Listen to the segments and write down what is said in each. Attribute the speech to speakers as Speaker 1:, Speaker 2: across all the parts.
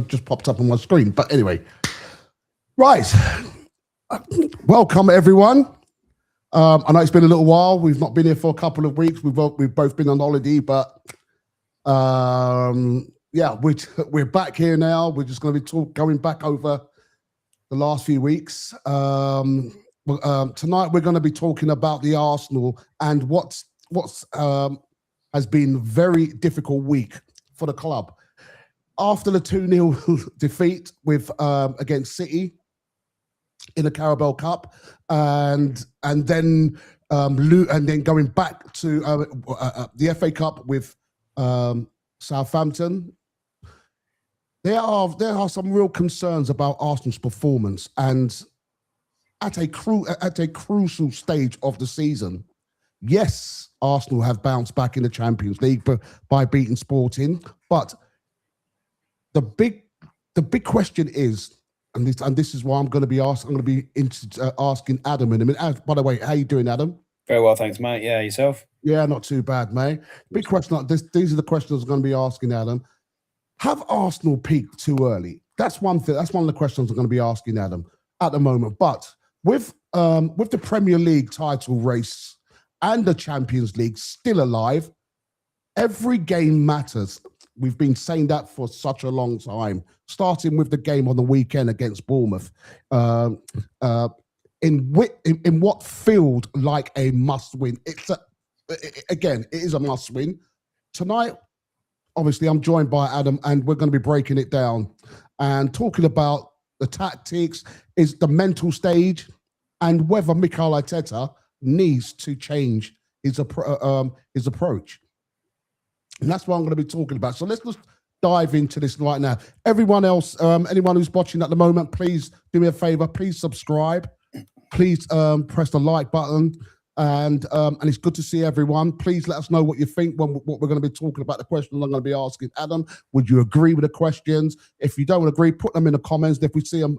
Speaker 1: just popped up on my screen. But anyway, right. Welcome everyone. I know it's been a little while. We've not been here for a couple of weeks. We've both been on holiday, but yeah, we're back here now. We're just going to be going back over the last few weeks. Tonight we're going to be talking about the Arsenal and what's has been a very difficult week for the club after the 2-0 defeat with against City in the Carabao Cup, and then going back to the FA Cup with Southampton. There are some real concerns about Arsenal's performance, and at a crucial stage of the season. Yes, Arsenal have bounced back in the Champions League by beating Sporting, but the big question is, and this is why I'm going to be asking Adam in a minute. By the way, how you doing, Adam?
Speaker 2: Very well, thanks, mate. Yeah, yourself?
Speaker 1: Yeah, not too bad, mate. Big question like this. These are the questions I'm going to be asking Adam. Have Arsenal peaked too early? That's one thing. That's one of the questions I'm going to be asking Adam at the moment. But with the Premier League title race and the Champions League still alive, every game matters. We've been saying that for such a long time, starting with the game on the weekend against Bournemouth. In what felt like a must-win. It is a must-win. Tonight, obviously, I'm joined by Adam, and we're going to be breaking it down and talking about the tactics, is the mental stage, and whether Mikel Arteta needs to change his approach. And that's what I'm going to be talking about. So let's just dive into this right now. Everyone else, anyone who's watching at the moment, please do me a favor. Please subscribe. Please press the like button. And it's good to see everyone. Please let us know what you think when what we're going to be talking about, the questions I'm going to be asking Adam. Would you agree with the questions? If you don't agree, put them in the comments. If we see them,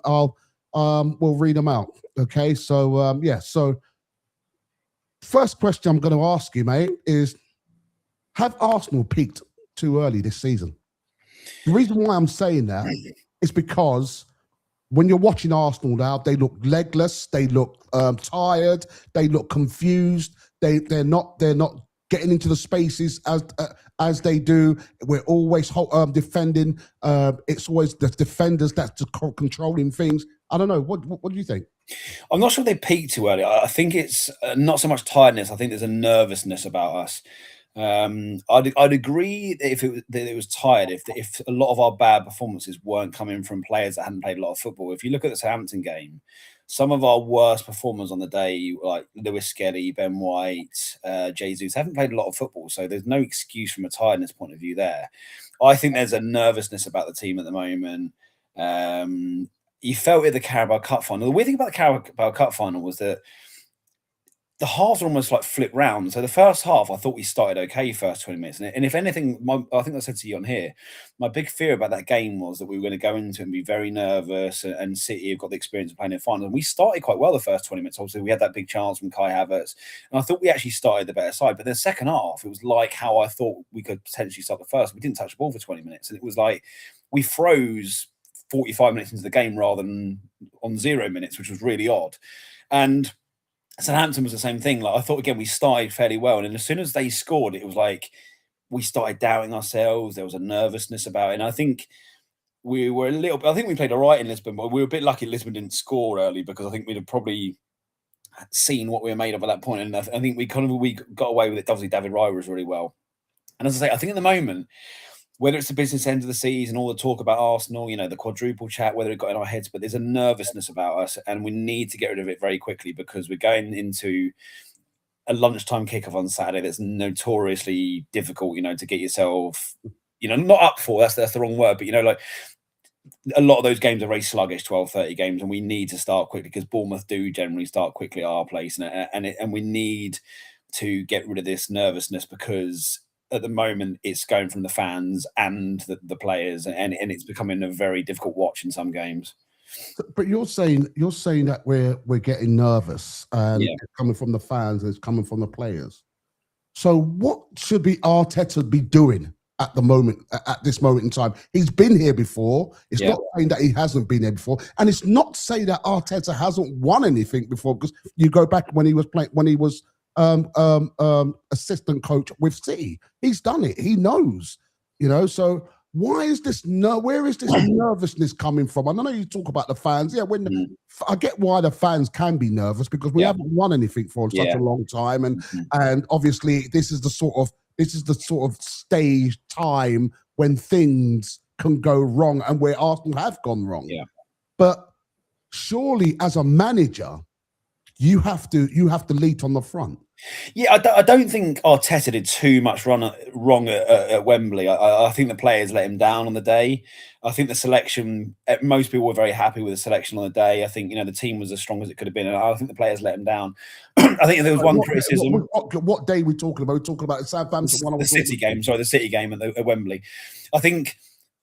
Speaker 1: we'll read them out. Okay, so yeah. So first question I'm going to ask you, mate, is: have Arsenal peaked too early this season? The reason why I'm saying that is because when you're watching Arsenal now, they look legless, they look tired, they look confused. They're not getting into the spaces as they do. We're always defending. It's always the defenders that's controlling things. I don't know. What do you think?
Speaker 2: I'm not sure they peaked too early. I think it's not so much tiredness. I think there's a nervousness about us. I'd agree if it was tired, if a lot of our bad performances weren't coming from players that hadn't played a lot of football. If you look at the Southampton game, some of our worst performers on the day, like Lewis Skelly, Ben White, Jesus, haven't played a lot of football, so there's no excuse from a tiredness point of view there. I think there's a nervousness about the team at the moment. You felt it at the Carabao Cup Final. The weird thing about the Carabao Cup Final was that the halves are almost like flipped round. So the first half, I thought we started okay first 20 minutes. And if anything, I think I said to you on here, my big fear about that game was that we were going to go into it and be very nervous, and City have got the experience of playing in final. And we started quite well the first 20 minutes. Obviously, we had that big chance from Kai Havertz. And I thought we actually started the better side. But the second half, it was like how I thought we could potentially start the first. We didn't touch the ball for 20 minutes. And it was like we froze 45 minutes into the game rather than on 0 minutes, which was really odd. And Southampton was the same thing. Like I thought, again, we started fairly well, and then as soon as they scored, it was like we started doubting ourselves. There was a nervousness about it, and I think we were a little. I think we played all right in Lisbon, but we were a bit lucky Lisbon didn't score early, because I think we'd have probably seen what we were made of at that point. And I think we got away with it. Obviously, David Raya was really well, and as I say, I think at the moment, whether it's the business end of the season, all the talk about Arsenal, you know, the quadruple chat, whether it got in our heads, but there's a nervousness about us, and we need to get rid of it very quickly, because we're going into a lunchtime kickoff on Saturday that's notoriously difficult, you know, to get yourself, you know, not up for, that's the wrong word, but, you know, like a lot of those games are very sluggish, 12-30 games, and we need to start quickly, because Bournemouth do generally start quickly at our place, and we need to get rid of this nervousness, because at the moment it's going from the fans and the players, and it's becoming a very difficult watch in some games.
Speaker 1: But you're saying that we're getting nervous, and it's coming from the fans and it's coming from the players. So what should Arteta be doing at the moment, at this moment in time. He's been here before. It's
Speaker 2: Yeah.
Speaker 1: not saying that he hasn't been here before, and it's not saying that Arteta hasn't won anything before. Because you go back when he was assistant coach with City, he's done it. He knows, So why is this? Where is this nervousness coming from? I know you talk about the fans. Yeah, I get why the fans can be nervous because we haven't won anything for such a long time, and obviously this is the sort of stage time when things can go wrong and where Arsenal have gone wrong.
Speaker 2: Yeah.
Speaker 1: But surely, as a manager, you have to lead on the front.
Speaker 2: Yeah, I don't think Arteta did too much wrong at Wembley. I think the players let him down on the day. I think the selection, most people were very happy with the selection on the day. I think, the team was as strong as it could have been. And I think the players let him down. I think there was one criticism.
Speaker 1: What day are we talking about? We're talking about Southampton.
Speaker 2: The City game. Sorry, the City game at Wembley. I think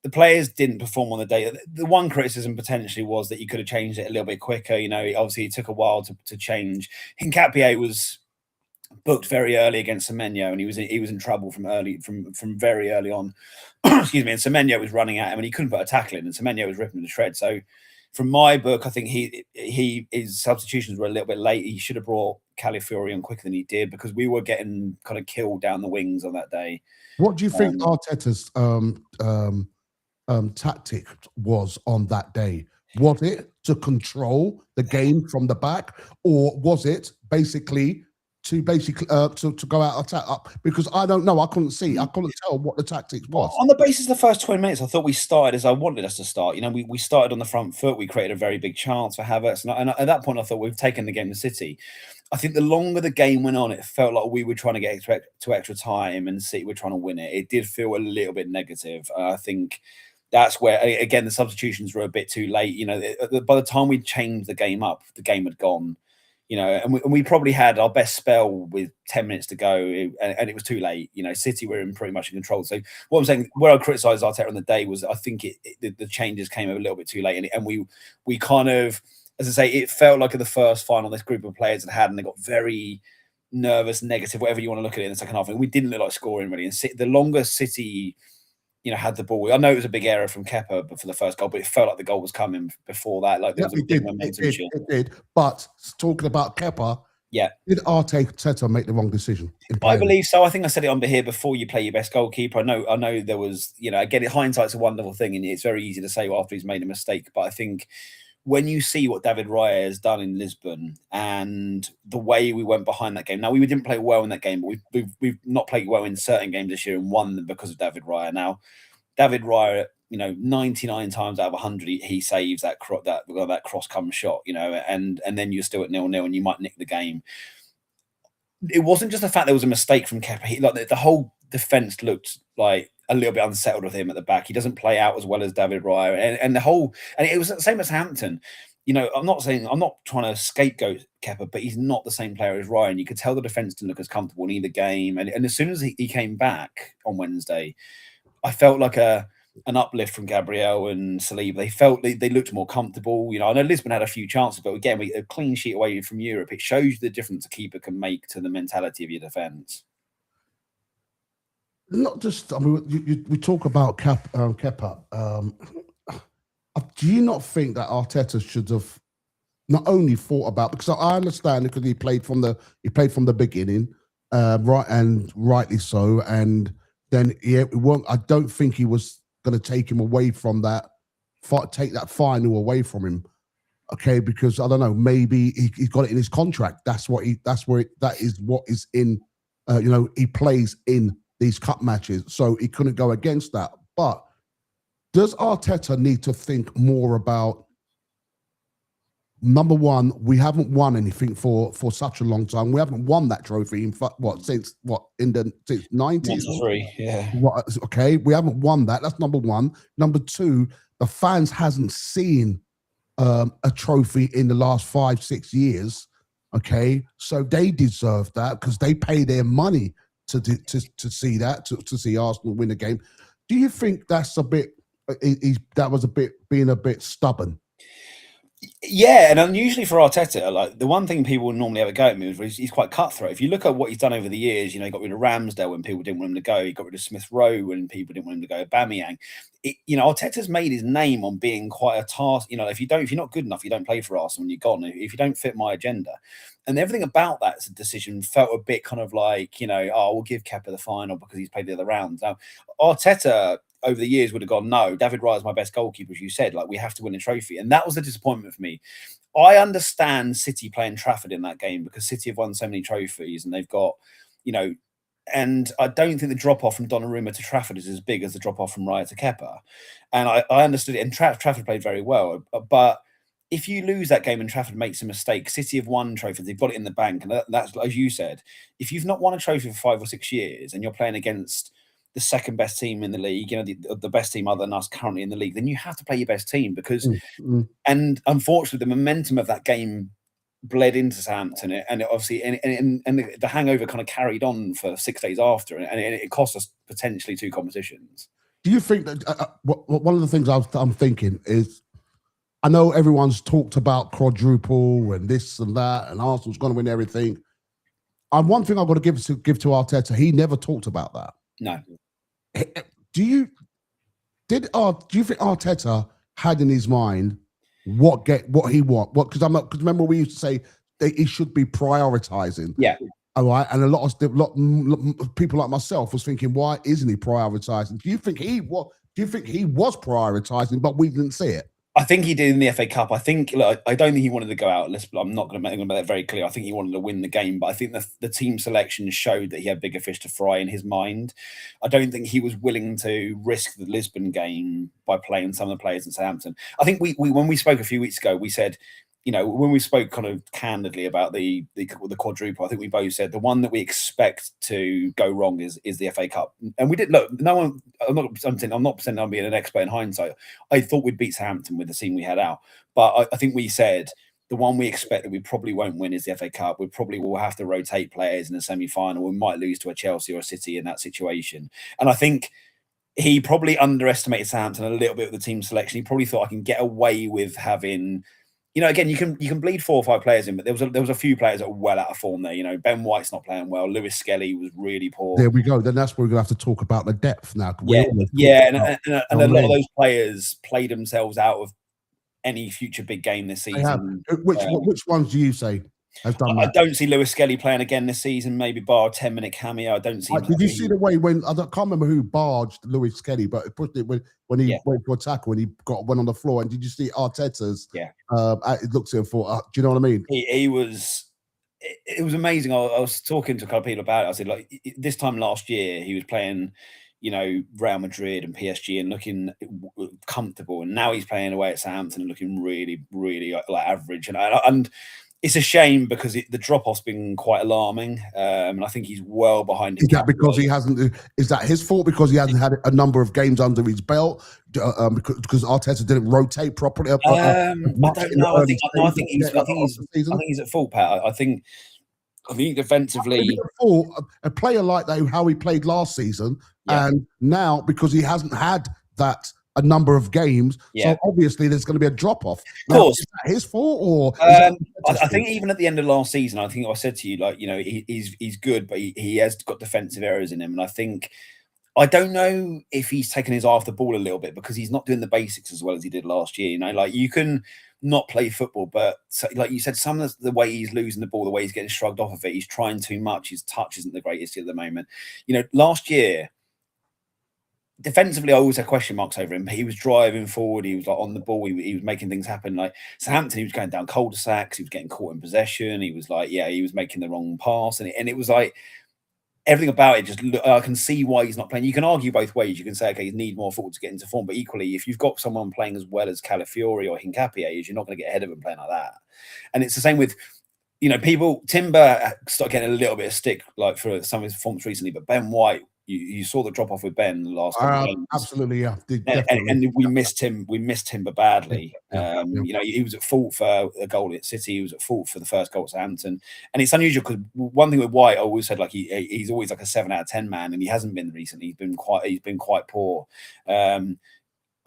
Speaker 2: the players didn't perform on the day. The one criticism potentially was that you could have changed it a little bit quicker. Obviously it took a while to change. Hincapié was booked very early against Semenyo, and he was in trouble from very early on. Excuse me. And Semenyo was running at him, and he couldn't put a tackle in, and Semenyo was ripping him to shreds. So, from my book, I think his substitutions were a little bit late. He should have brought Calafiori on quicker than he did because we were getting kind of killed down the wings on that day.
Speaker 1: What do you think Arteta's tactic was on that day? Was it to control the game from the back, or was it basically to go out attack up? Because I don't know. I couldn't tell what the tactics was.
Speaker 2: On the basis of the first 20 minutes, I thought we started as I wanted us to start. We started on the front foot. We created a very big chance for Havertz. And at that point, I thought we've taken the game to City. I think the longer the game went on, it felt like we were trying to get to extra time and City were trying to win it. It did feel a little bit negative. I think that's where, again, the substitutions were a bit too late. By the time we changed the game up, the game had gone. And we probably had our best spell with 10 minutes to go, and it was too late. City were pretty much in control. So what I'm saying, where I criticised Arteta on the day was I think the changes came a little bit too late, and we kind of, as I say, it felt like the first final this group of players had, and they got very nervous, negative, whatever you want to look at it in the second half. And we didn't look like scoring really. And the longer City had the ball. I know it was a big error from Kepa for the first goal, but it felt like the goal was coming before that. Like there was a big momentum shift.
Speaker 1: It did. But talking about Kepa, did Arteta make the wrong decision?
Speaker 2: I believe so. I think I said it on here before. You play your best goalkeeper. I know there was, again, hindsight's a wonderful thing, and it's very easy to say after he's made a mistake. But I think when you see what David Raya has done in Lisbon and the way we went behind that game. Now, we didn't play well in that game, but we've not played well in certain games this year and won them because of David Raya. Now, David Raya, 99 times out of 100, he saves that cross-come shot, and then you're still at 0-0 and you might nick the game. It wasn't just the fact there was a mistake from Kepa. The whole defence looked like a little bit unsettled with him at the back. He doesn't play out as well as David Raya, and it was the same as Southampton. I'm not trying to scapegoat Kepa, but he's not the same player as Ryan. You could tell the defence didn't look as comfortable in either game, and as soon as he came back on Wednesday, I felt like an uplift from Gabriel and Saliba. They looked more comfortable. I know Lisbon had a few chances, but again, a clean sheet away from Europe. It shows you the difference a keeper can make to the mentality of your defence.
Speaker 1: Not just, we talk about Kepa. Do you not think that Arteta should have not only thought about, because I understand because he played from the beginning, right, and rightly so, and then I don't think he was going to take him away from that, take that final away from him. Okay, because I don't know, maybe he's got it in his contract. That is what is in, he plays in these cup matches, so he couldn't go against that. But does Arteta need to think more about, number one, we haven't won anything for such a long time. We haven't won that trophy since the 90s?
Speaker 2: Yeah.
Speaker 1: Okay, we haven't won that. That's number one. Number two, the fans hasn't seen a trophy in the last 5-6 years. Okay, so they deserve that because they pay their money to see that, to see Arsenal win a game. Do you think that's being a bit stubborn?
Speaker 2: Yeah, and unusually for Arteta, like the one thing people normally have a go at me is he's quite cutthroat. If you look at what he's done over the years, he got rid of Ramsdale when people didn't want him to go. He got rid of Smith Rowe when people didn't want him to go. Aubameyang. Arteta's made his name on being quite a task. If you're not good enough, you don't play for Arsenal and you're gone. If you don't fit my agenda, and everything about that decision felt a bit kind of like, we'll give Kepa the final because he's played the other rounds. Now, Arteta over the years would have gone, no, David Raya is my best goalkeeper, as you said. Like, we have to win a trophy. And that was the disappointment for me. I understand City playing Trafford in that game because City have won so many trophies and they've got, and I don't think the drop-off from Donnarumma to Trafford is as big as the drop-off from Raya to Kepa. And I understood it. And Trafford played very well. But if you lose that game and Trafford makes a mistake, City have won trophies. They've got it in the bank. And that's, as you said, if you've not won a trophy for 5 or 6 years and you're playing against the second best team in the league, the best team other than us currently in the league, then you have to play your best team because, and unfortunately, the momentum of that game bled into Southampton, and it obviously, and the hangover kind of carried on for 6 days after, and it cost us potentially 2 competitions.
Speaker 1: Do you think that one of the things I'm thinking is, I know everyone's talked about quadruple and this and that, and Arsenal's going to win everything. And one thing I've got to give to Arteta, he never talked about that.
Speaker 2: No.
Speaker 1: Do you think Arteta had in his mind what he want? Because remember we used to say that he should be prioritizing.
Speaker 2: Yeah.
Speaker 1: All right, and a lot of people like myself was thinking, why isn't he prioritizing? Do you think he was prioritizing, but we didn't see it?
Speaker 2: I think he did in the FA Cup. I think, I don't think he wanted to go out. I'm not going to make that very clear. I think he wanted to win the game, but I think the team selection showed that he had bigger fish to fry in his mind. I don't think he was willing to risk the Lisbon game by playing some of the players in Southampton. I think we when we spoke a few weeks ago, we said, when we spoke kind of candidly about the quadruple, I think we both said the one that we expect to go wrong is the FA Cup. And we did. Look, no one. I'm not pretending I'm being an expert in hindsight. I thought we'd beat Southampton with the team we had out, but I think we said the one we expect that we probably won't win is the FA Cup. We probably will have to rotate players in the semi-final. We might lose to a Chelsea or a City in that situation. And I think he probably underestimated Southampton a little bit with the team selection. He probably thought I can get away with having. Again, you can bleed 4 or 5 players in, but there was a few players that were well out of form there. Ben White's not playing well. Lewis Skelly was really poor.
Speaker 1: There we go. Then that's where we're going to have to talk about the depth now.
Speaker 2: And a lot of those players played themselves out of any future big game this season.
Speaker 1: Which ones do you say has done that?
Speaker 2: I don't see Lewis Skelly playing again this season, maybe bar a 10-minute cameo. I don't see.
Speaker 1: Did you see the way when I can't remember who barged Lewis Skelly, but it pushed it when he went for a tackle and he went on the floor? And did you see Arteta's?
Speaker 2: Yeah.
Speaker 1: It looks at him for. Do you know what I mean?
Speaker 2: He was. It was amazing. I was talking to a couple of people about it. I said, like, this time last year, he was playing, Real Madrid and PSG and looking comfortable, and now he's playing away at Southampton and looking really, really like average. And it's a shame because the drop-off's been quite alarming, and I think he's well behind.
Speaker 1: Is that because he hasn't? Is that his fault because he hasn't had a number of games under his belt? Because Arteta didn't rotate properly.
Speaker 2: I don't know. I think he's at fault, Pat. I think defensively,
Speaker 1: a player like that, how he played last season, and now because he hasn't had a number of games, so obviously there's going to be a drop off.
Speaker 2: Of course,
Speaker 1: is that his fault, or
Speaker 2: I think even at the end of last season, I think I said to you, he's good, but he has got defensive errors in him, and I don't know if he's taken his eye off the ball a little bit because he's not doing the basics as well as he did last year. You can not play football, but like you said, some of the way he's losing the ball, the way he's getting shrugged off of it, he's trying too much. His touch isn't the greatest at the moment. Last year, defensively, I always had question marks over him. He was driving forward. He was on the ball. He was making things happen. Like Southampton, he was going down cul-de-sacs. He was getting caught in possession. He was he was making the wrong pass, and it was like everything about it. Just I can see why he's not playing. You can argue both ways. You can say, okay, you need more football to get into form, but equally, if you've got someone playing as well as Calafiori or Hincapié, you're not going to get ahead of him playing like that. And it's the same with. People. Timber started getting a little bit of stick for some of his performance recently, but Ben White. You saw the drop off with Ben the last couple of games.
Speaker 1: Absolutely, yeah.
Speaker 2: And we missed him. We missed him, but badly. He was at fault for a goal at City. He was at fault for the first goal at Southampton. And it's unusual because one thing with White, I always said he's always like a 7 out of 10 man, and he hasn't been recently. He's been quite poor.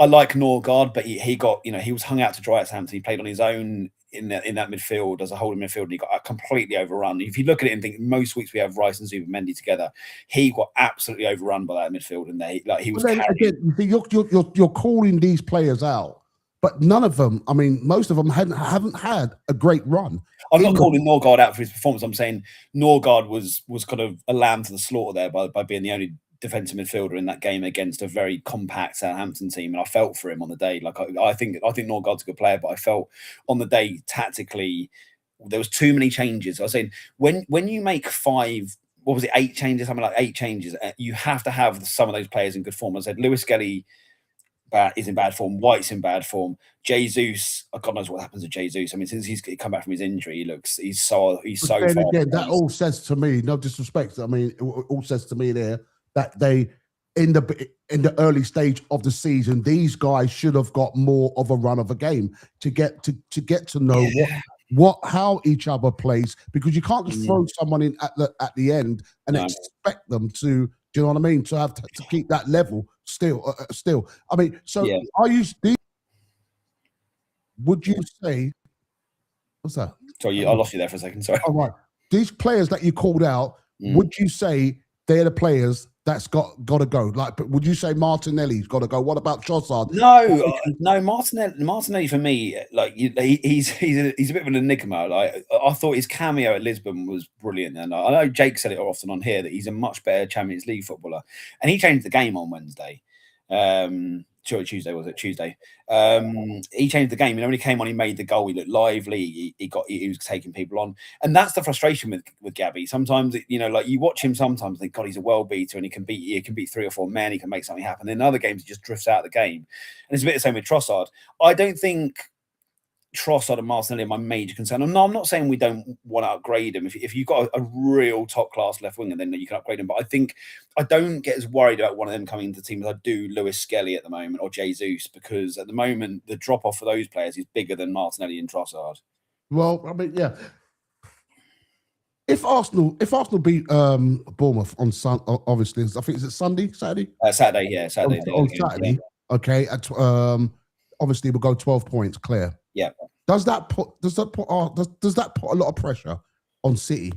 Speaker 2: I like Norgard, but he got, he was hung out to dry at Southampton. He played on his own in that midfield as a holding midfield, and he got completely overrun. If you look at it and think most weeks we have Rice and Zubimendi together, he got absolutely overrun by that midfield, and he was carrying.
Speaker 1: Again, you're calling these players out, but none of them. I mean, most of them haven't had a great run.
Speaker 2: I'm not calling Norgard out for his performance. I'm saying Norgard was kind of a lamb to the slaughter there by being the only defensive midfielder in that game against a very compact Southampton team, and I felt for him on the day. Like I think Norgard's a good player, but I felt on the day tactically there was too many changes. I was saying when you make 8 changes, something like 8 changes, you have to have some of those players in good form. I said Lewis Skelly is in bad form, White's in bad form, Jesus, God knows what happens to Jesus. I mean, since he's come back from his injury, he's so far.
Speaker 1: Again, that all says to me, no disrespect, I mean, it all says to me there that they, in the early stage of the season, these guys should have got more of a run of a game to get to know how each other plays, because you can't just throw someone in at the end and expect them to, do you know what I mean, to have to keep that level still. I mean, so would you say, what's that?
Speaker 2: Sorry, I lost you there for a second. Sorry.
Speaker 1: All right. These players that you called out, would you say they're the players that's got to go? Like, would you say Martinelli's got to go? What about Trossard?
Speaker 2: No, Martinelli for me, like he's a bit of an enigma. Like I thought his cameo at Lisbon was brilliant, and I know Jake said it often on here that he's a much better Champions League footballer, and he changed the game on Wednesday. Tuesday, was it Tuesday? He changed the game. When he came on, he made the goal. He looked lively. He was taking people on, and that's the frustration with Gabby. Sometimes, like you watch him. Sometimes think, God, he's a world beater, and he can beat 3 or 4 men. He can make something happen. In other games, he just drifts out of the game, and it's a bit the same with Trossard. I don't think Trossard and Martinelli are my major concern. No, I'm not saying we don't want to upgrade him. If you've got a real top class left winger, then you can upgrade him. But I think I don't get as worried about one of them coming into the team as I do Lewis Skelly at the moment, or Jesus, because at the moment the drop off for those players is bigger than Martinelli and Trossard.
Speaker 1: Well, I mean, yeah. If Arsenal beat Bournemouth on obviously, I think it's Saturday.
Speaker 2: Saturday.
Speaker 1: Saturday. Yeah. Okay. Obviously, we'll go 12 points clear.
Speaker 2: Yeah.
Speaker 1: Does that put a lot of pressure on City?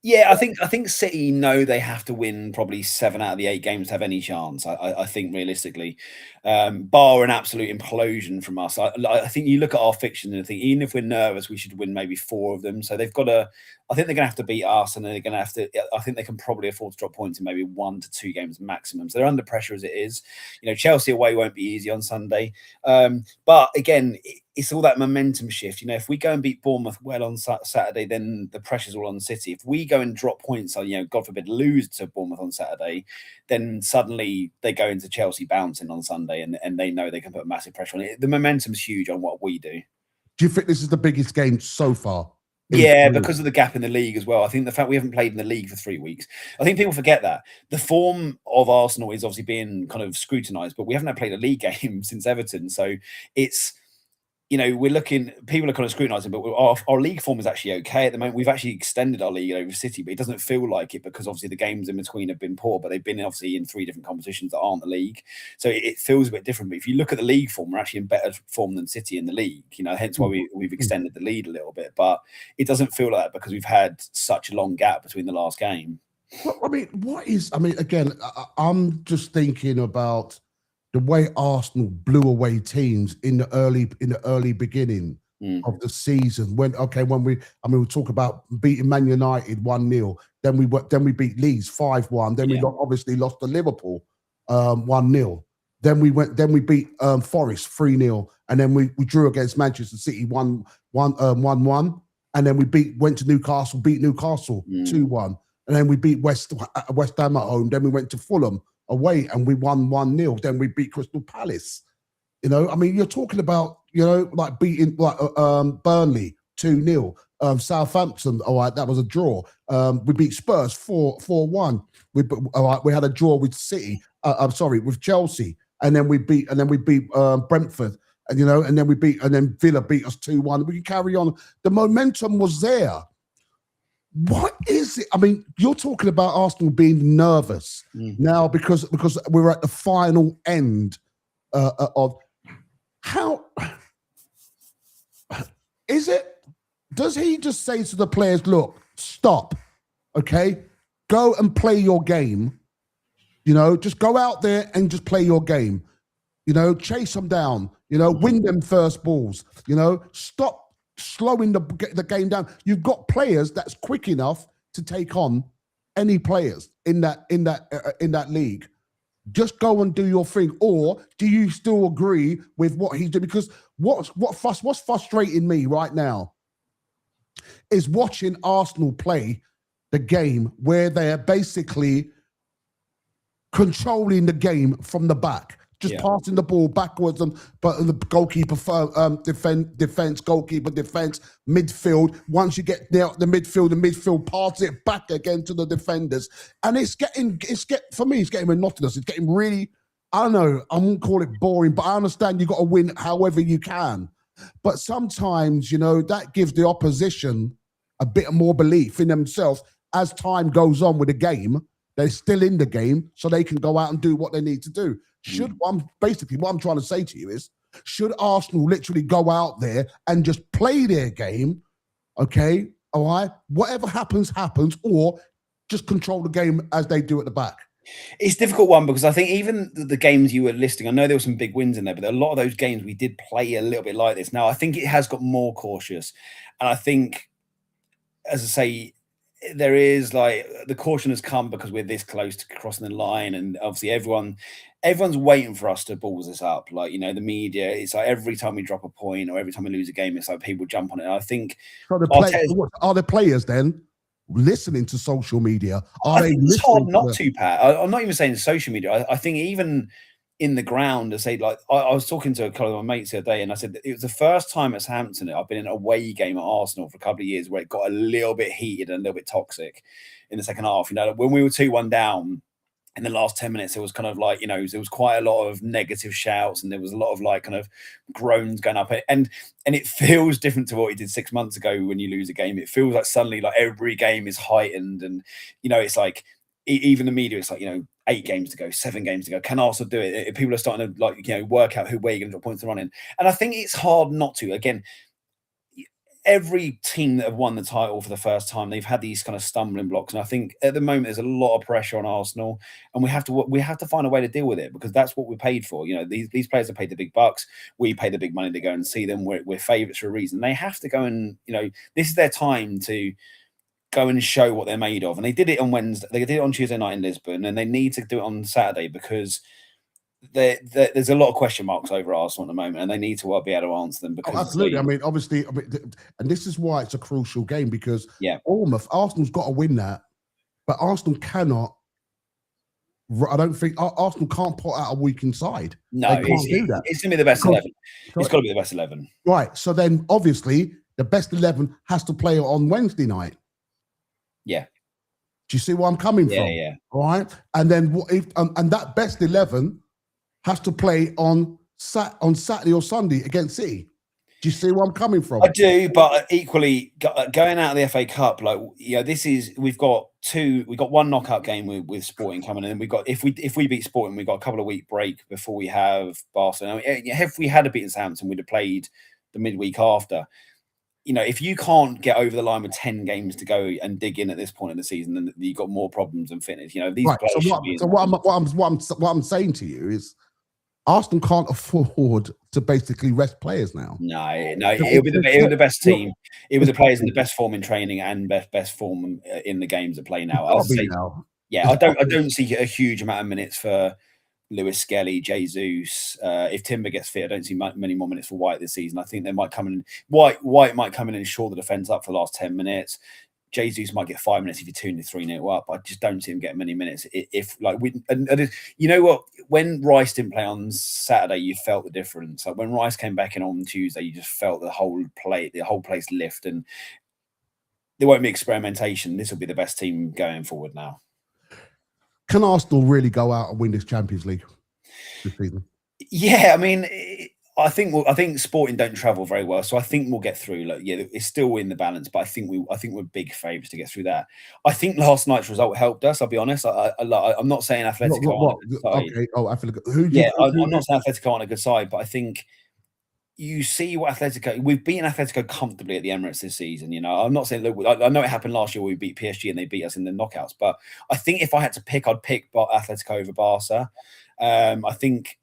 Speaker 2: Yeah, I think City know they have to win probably 7 out of the 8 games to have any chance. I think realistically, bar an absolute implosion from us. I think you look at our fiction and think even if we're nervous, we should win maybe 4 of them. So they've got to. I think they're going to have to beat us, and they're going to have to. I think they can probably afford to drop points in maybe 1 to 2 games maximum. So they're under pressure as it is. Chelsea away won't be easy on Sunday, but again, it's all that momentum shift. If we go and beat Bournemouth well on Saturday, then the pressure's all on City. If we go and drop points, God forbid, lose to Bournemouth on Saturday, then suddenly they go into Chelsea bouncing on Sunday, and they know they can put massive pressure on it. The momentum's huge on what we do.
Speaker 1: Do you think this is the biggest game so far?
Speaker 2: Yeah, because of the gap in the league as well. I think the fact we haven't played in the league for 3 weeks, I think people forget that. The form of Arsenal is obviously being kind of scrutinised, but we haven't played a league game since Everton. So it's, we're looking, people are kind of scrutinising, but our league form is actually okay at the moment. We've actually extended our league over City, but it doesn't feel like it because obviously the games in between have been poor, but they've been obviously in 3 different competitions that aren't the league. So it feels a bit different. But if you look at the league form, we're actually in better form than City in the league, hence why we've extended the lead a little bit. But it doesn't feel like that because we've had such a long gap between the last game.
Speaker 1: Well, again, I'm just thinking about the way Arsenal blew away teams in the early beginning of the season. When we talk about beating Man United 1-0, then we beat Leeds 5-1, then we obviously lost to Liverpool 1-0. Then we beat Forest 3-0, and then we drew against Manchester City 1-1, and then we went to Newcastle, beat Newcastle 2-1, and then we beat West Ham at home. Then we went to Fulham away and we won 1-0. Then we beat Crystal Palace. You're talking about like beating Burnley 2-0. Southampton, all right, that was a draw. We beat Spurs 4-1. We had a draw with City. With Chelsea, and then we beat Brentford, and then Villa beat us 2-1. We can carry on. The momentum was there. What is it? You're talking about Arsenal being nervous now because we're at the final end of. how is it? Does he just say to the players, look, stop, okay? Go and play your game. You know, just go out there and just play your game. You know, chase them down. You know, win them first balls. You know, stop slowing the game down. You've got players that's quick enough to take on any players in that league. Just go and do your thing. Or do you still agree with what he's doing? Because what's frustrating me right now is watching Arsenal play the game where they're basically controlling the game from the back, just passing the ball backwards, but the goalkeeper defense, goalkeeper defense, midfield. Once you get there, the midfield pass it back again to the defenders, and for me, it's getting monotonous. It's getting really, I don't know, I won't call it boring, but I understand you got to win however you can. But sometimes, you know, that gives the opposition a bit more belief in themselves as time goes on with the game. They're still in the game, so they can go out and do what they need to do. Basically, what I'm trying to say to you is, should Arsenal literally go out there and just play their game, okay, all right? Whatever happens, or just control the game as they do at the back?
Speaker 2: It's a difficult one because I think even the games you were listing, I know there were some big wins in there, but a lot of those games we did play a little bit like this. Now, I think it has got more cautious. And I think, as I say, there is like the caution has come because we're this close to crossing the line, and obviously everyone's waiting for us to balls this up. Like, you know, the media, it's like every time we drop a point or every time we lose a game, it's like people jump on it. And I think
Speaker 1: are the players then listening to social media?
Speaker 2: I think it's hard not to, Pat. I'm not even saying social media. I think even in the ground, I say, like, I was talking to a couple of my mates the other day, and I said that it was the first time at Southampton I've been in a away game at Arsenal for a couple of years where it got a little bit heated and a little bit toxic in the second half. You know, when we were 2-1 down in the last 10 minutes, it was kind of like, you know, there was quite a lot of negative shouts and there was a lot of like kind of groans going up, and it feels different to what he did 6 months ago. When you lose a game, it feels like suddenly like every game is heightened, and, you know, it's like even the media, it's like, you know, 8 games to go, 7 games to go. Can Arsenal do it? People are starting to, like, you know, work out where you're going to drop points to run in. And I think it's hard not to. Again, every team that have won the title for the first time, they've had these kind of stumbling blocks. And I think at the moment there's a lot of pressure on Arsenal, and we have to find a way to deal with it, because that's what we're paid for. You know, these players are paid the big bucks. We pay the big money to go and see them. We're favourites for a reason. They have to go and, you know, this is their time to go and show what they're made of. And they did it on Wednesday. They did it on Tuesday night in Lisbon, and they need to do it on Saturday, because there's a lot of question marks over Arsenal at the moment, and they need to be able to answer them. Because
Speaker 1: absolutely. I mean, obviously, and this is why it's a crucial game, because Bournemouth, Arsenal's got to win that, but Arsenal cannot. I don't think Arsenal can't put out a weakened side.
Speaker 2: No, they can't do that. It's going to be the best 11. It's got to be the best 11.
Speaker 1: Right. So then, obviously, the best 11 has to play on Wednesday night.
Speaker 2: Yeah.
Speaker 1: Do you see where I'm coming from?
Speaker 2: Yeah.
Speaker 1: All right. And then and that best 11 has to play on Saturday or Sunday against City. Do you see where I'm coming from?
Speaker 2: I do, but equally going out of the FA Cup, like, you know, we've got one knockout game with Sporting coming in. We've got, if we beat Sporting, we've got a couple of week break before we have Barcelona. If we had beaten Southampton, we'd have played the midweek after. You know, if you can't get over the line with 10 games to go and dig in at this point in the season, then you've got more problems than fitness. You know, these players.
Speaker 1: So what I'm saying to you is, Arsenal can't afford to basically rest players now.
Speaker 2: No, it'll be the best team. It was the players in the best form in training and best form in the games that play now. I don't see a huge amount of minutes for Lewis Skelly, Jesus. If Timber gets fit, I don't see many more minutes for White this season. I think they might come in. White might come in and shore the defence up for the last 10 minutes. Jesus might get 5 minutes if you're 2-3-0 up. I just don't see him getting many minutes. If like you know what? When Rice didn't play on Saturday, you felt the difference. Like when Rice came back in on Tuesday, you just felt the whole place lift, and there won't be experimentation. This will be the best team going forward now.
Speaker 1: Can Arsenal really go out and win this Champions League this season?
Speaker 2: Yeah, I mean, I think Sporting don't travel very well, so I think we'll get through. Like, yeah, it's still in the balance, but I think we're big favourites to get through that. I think last night's result helped us. I'll be honest. I'm not saying Atletico aren't a good side.
Speaker 1: Okay. Oh, Atletico.
Speaker 2: I'm not saying Atletico aren't a good side, but I think you see what we've beaten Atletico comfortably at the Emirates this season. You know, I'm not saying, look, I know it happened last year where we beat PSG and they beat us in the knockouts, but I think if I had to pick, I'd pick Atletico over Barca. I think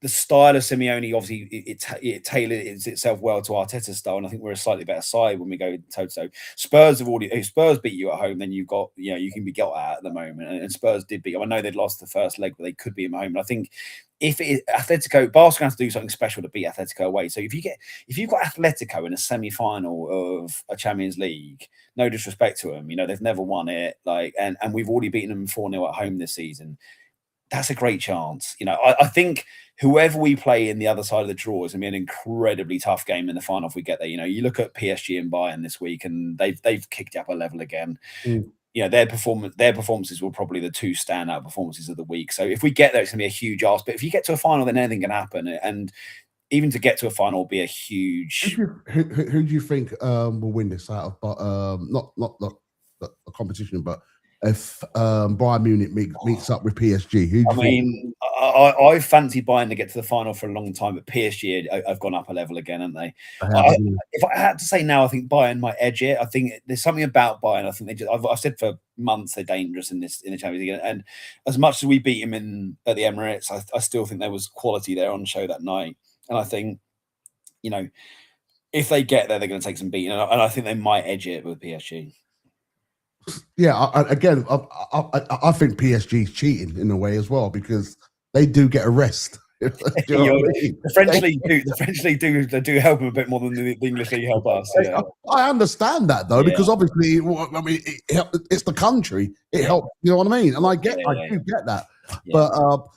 Speaker 2: the style of Simeone, obviously, it tailored itself well to Arteta's style, and I think we're a slightly better side when we go toe-to-toe. Spurs if Spurs beat you at home, then you've got, you can be got at the moment, and Spurs did beat them. I know they'd lost the first leg, but they could beat them at home. And I think if Atletico, Barca have to do something special to beat Atletico away. So if you've got Atletico in a semi-final of a Champions League, no disrespect to them, they've never won it, and we've already beaten them 4-0 at home this season. That's a great chance. I think whoever we play in the other side of the draw is going to be an incredibly tough game in the final if we get there. You look at PSG and Bayern this week, and they've kicked up a level again. Their performances were probably the two standout performances of the week. So if we get there, it's going to be a huge ask. But if you get to a final, then anything can happen. And even to get to a final will be a huge.
Speaker 1: Who do you think will win this out of? But not a competition, but if Bayern Munich meets up with PSG,
Speaker 2: I fancied Bayern to get to the final for a long time, but PSG have gone up a level again, haven't they? If I had to say now, I think Bayern might edge it. I think there's something about Bayern. I think I've said for months they're dangerous in the Champions League, and as much as we beat them at the Emirates, I still think there was quality there on show that night. And I think, if they get there, they're going to take some beating, and I think they might edge it with PSG.
Speaker 1: Yeah, I think PSG's cheating in a way as well, because they do get a rest.
Speaker 2: The French league do help them a bit more than the English league help us. Yeah.
Speaker 1: I understand that though, because obviously, it's the country. It helps. You know what I mean? And I do get that. Yeah. But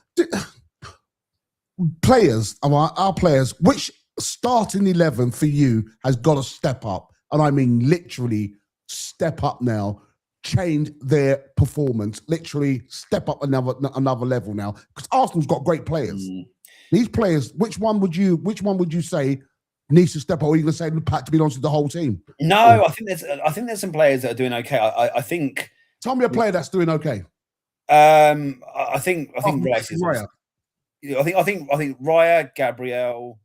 Speaker 1: players, our players, which starting 11 for you has got to step up, and I mean literally step up now. Change their performance, literally step up another level now, because Arsenal's got great players. These players, which one would you say needs to step up, or are you going to say Pat, to be honest with the whole team?
Speaker 2: No, I think there's some players that are doing okay. I think.
Speaker 1: Tell me a player that's doing okay.
Speaker 2: I think Rice is. Raya. I think Raya, Gabriel,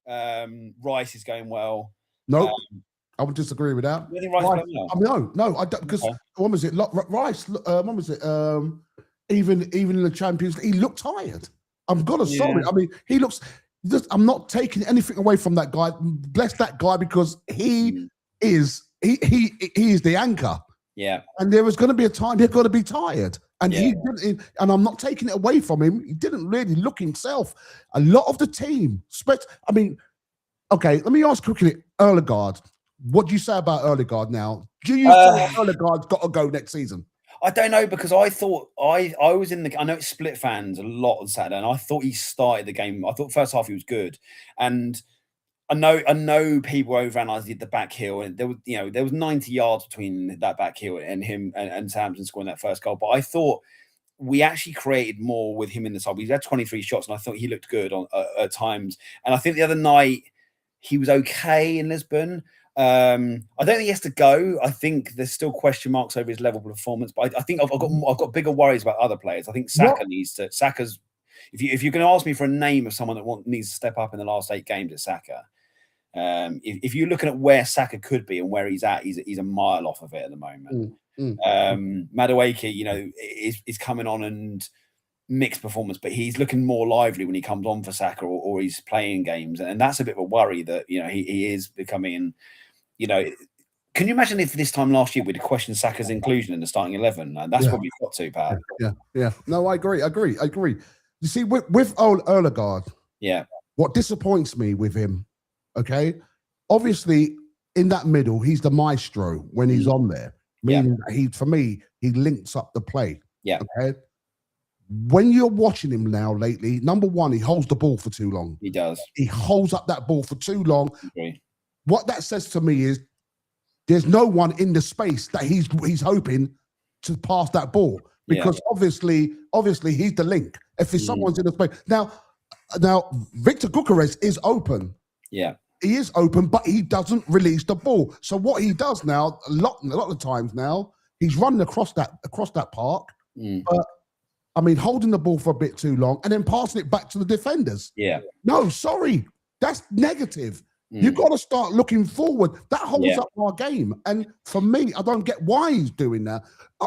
Speaker 2: Rice is going well.
Speaker 1: Nope. I would disagree with that.
Speaker 2: You think Rice
Speaker 1: no, I don't, because when was it? Rice. When was it? Even in the Champions League, he looked tired. I'm sorry. I mean, he looks. I'm not taking anything away from that guy. Bless that guy, because he is the anchor.
Speaker 2: Yeah. And
Speaker 1: there was going to be a time he's got to be tired, and he didn't. And I'm not taking it away from him. He didn't really look himself. A lot of the team. Okay. Let me ask quickly, Erdegaard. What do you say about Erdegaard now? Do you think Erdegaard's got to go next season?
Speaker 2: I don't know, because I thought I was in the. I know it's split fans a lot on Saturday, and I thought he started the game. I thought first half he was good, and I know people overanalyzed the back heel, and there was 90 yards between that back heel and him and Southampton scoring that first goal. But I thought we actually created more with him in the side. We had 23 shots, and I thought he looked good at times. And I think the other night he was okay in Lisbon. I don't think he has to go. I think there's still question marks over his level of performance, but I think I've got bigger worries about other players. I think Saka needs to. Saka's. If you're going to ask me for a name of someone that needs to step up in the last 8 games, it's Saka. If you're looking at where Saka could be and where he's at, he's a mile off of it at the moment. Madueke, is coming on and mixed performance, but he's looking more lively when he comes on for Saka or he's playing games, and that's a bit of a worry that he is becoming. Can you imagine if this time last year we'd question Saka's inclusion in the starting 11? That's what we've got to, Pat.
Speaker 1: Yeah. No, I agree. You see, with Erdegaard, what disappoints me with him, okay, obviously in that middle, he's the maestro when he's on there. Meaning he links up the play.
Speaker 2: Yeah.
Speaker 1: Okay. When you're watching him now lately, number one, he holds the ball for too long.
Speaker 2: He does.
Speaker 1: He holds up that ball for too long.
Speaker 2: Okay.
Speaker 1: What that says to me is there's no one in the space that he's hoping to pass that ball, because obviously he's the link. If there's someone's in the space now, Victor Gyökeres is open.
Speaker 2: Yeah,
Speaker 1: he is open, but he doesn't release the ball. So what he does now, a lot of times now, he's running across that park, but holding the ball for a bit too long and then passing it back to the defenders.
Speaker 2: Yeah.
Speaker 1: No, sorry. That's negative. You've got to start looking forward. That holds up our game. And for me, I don't get why he's doing that.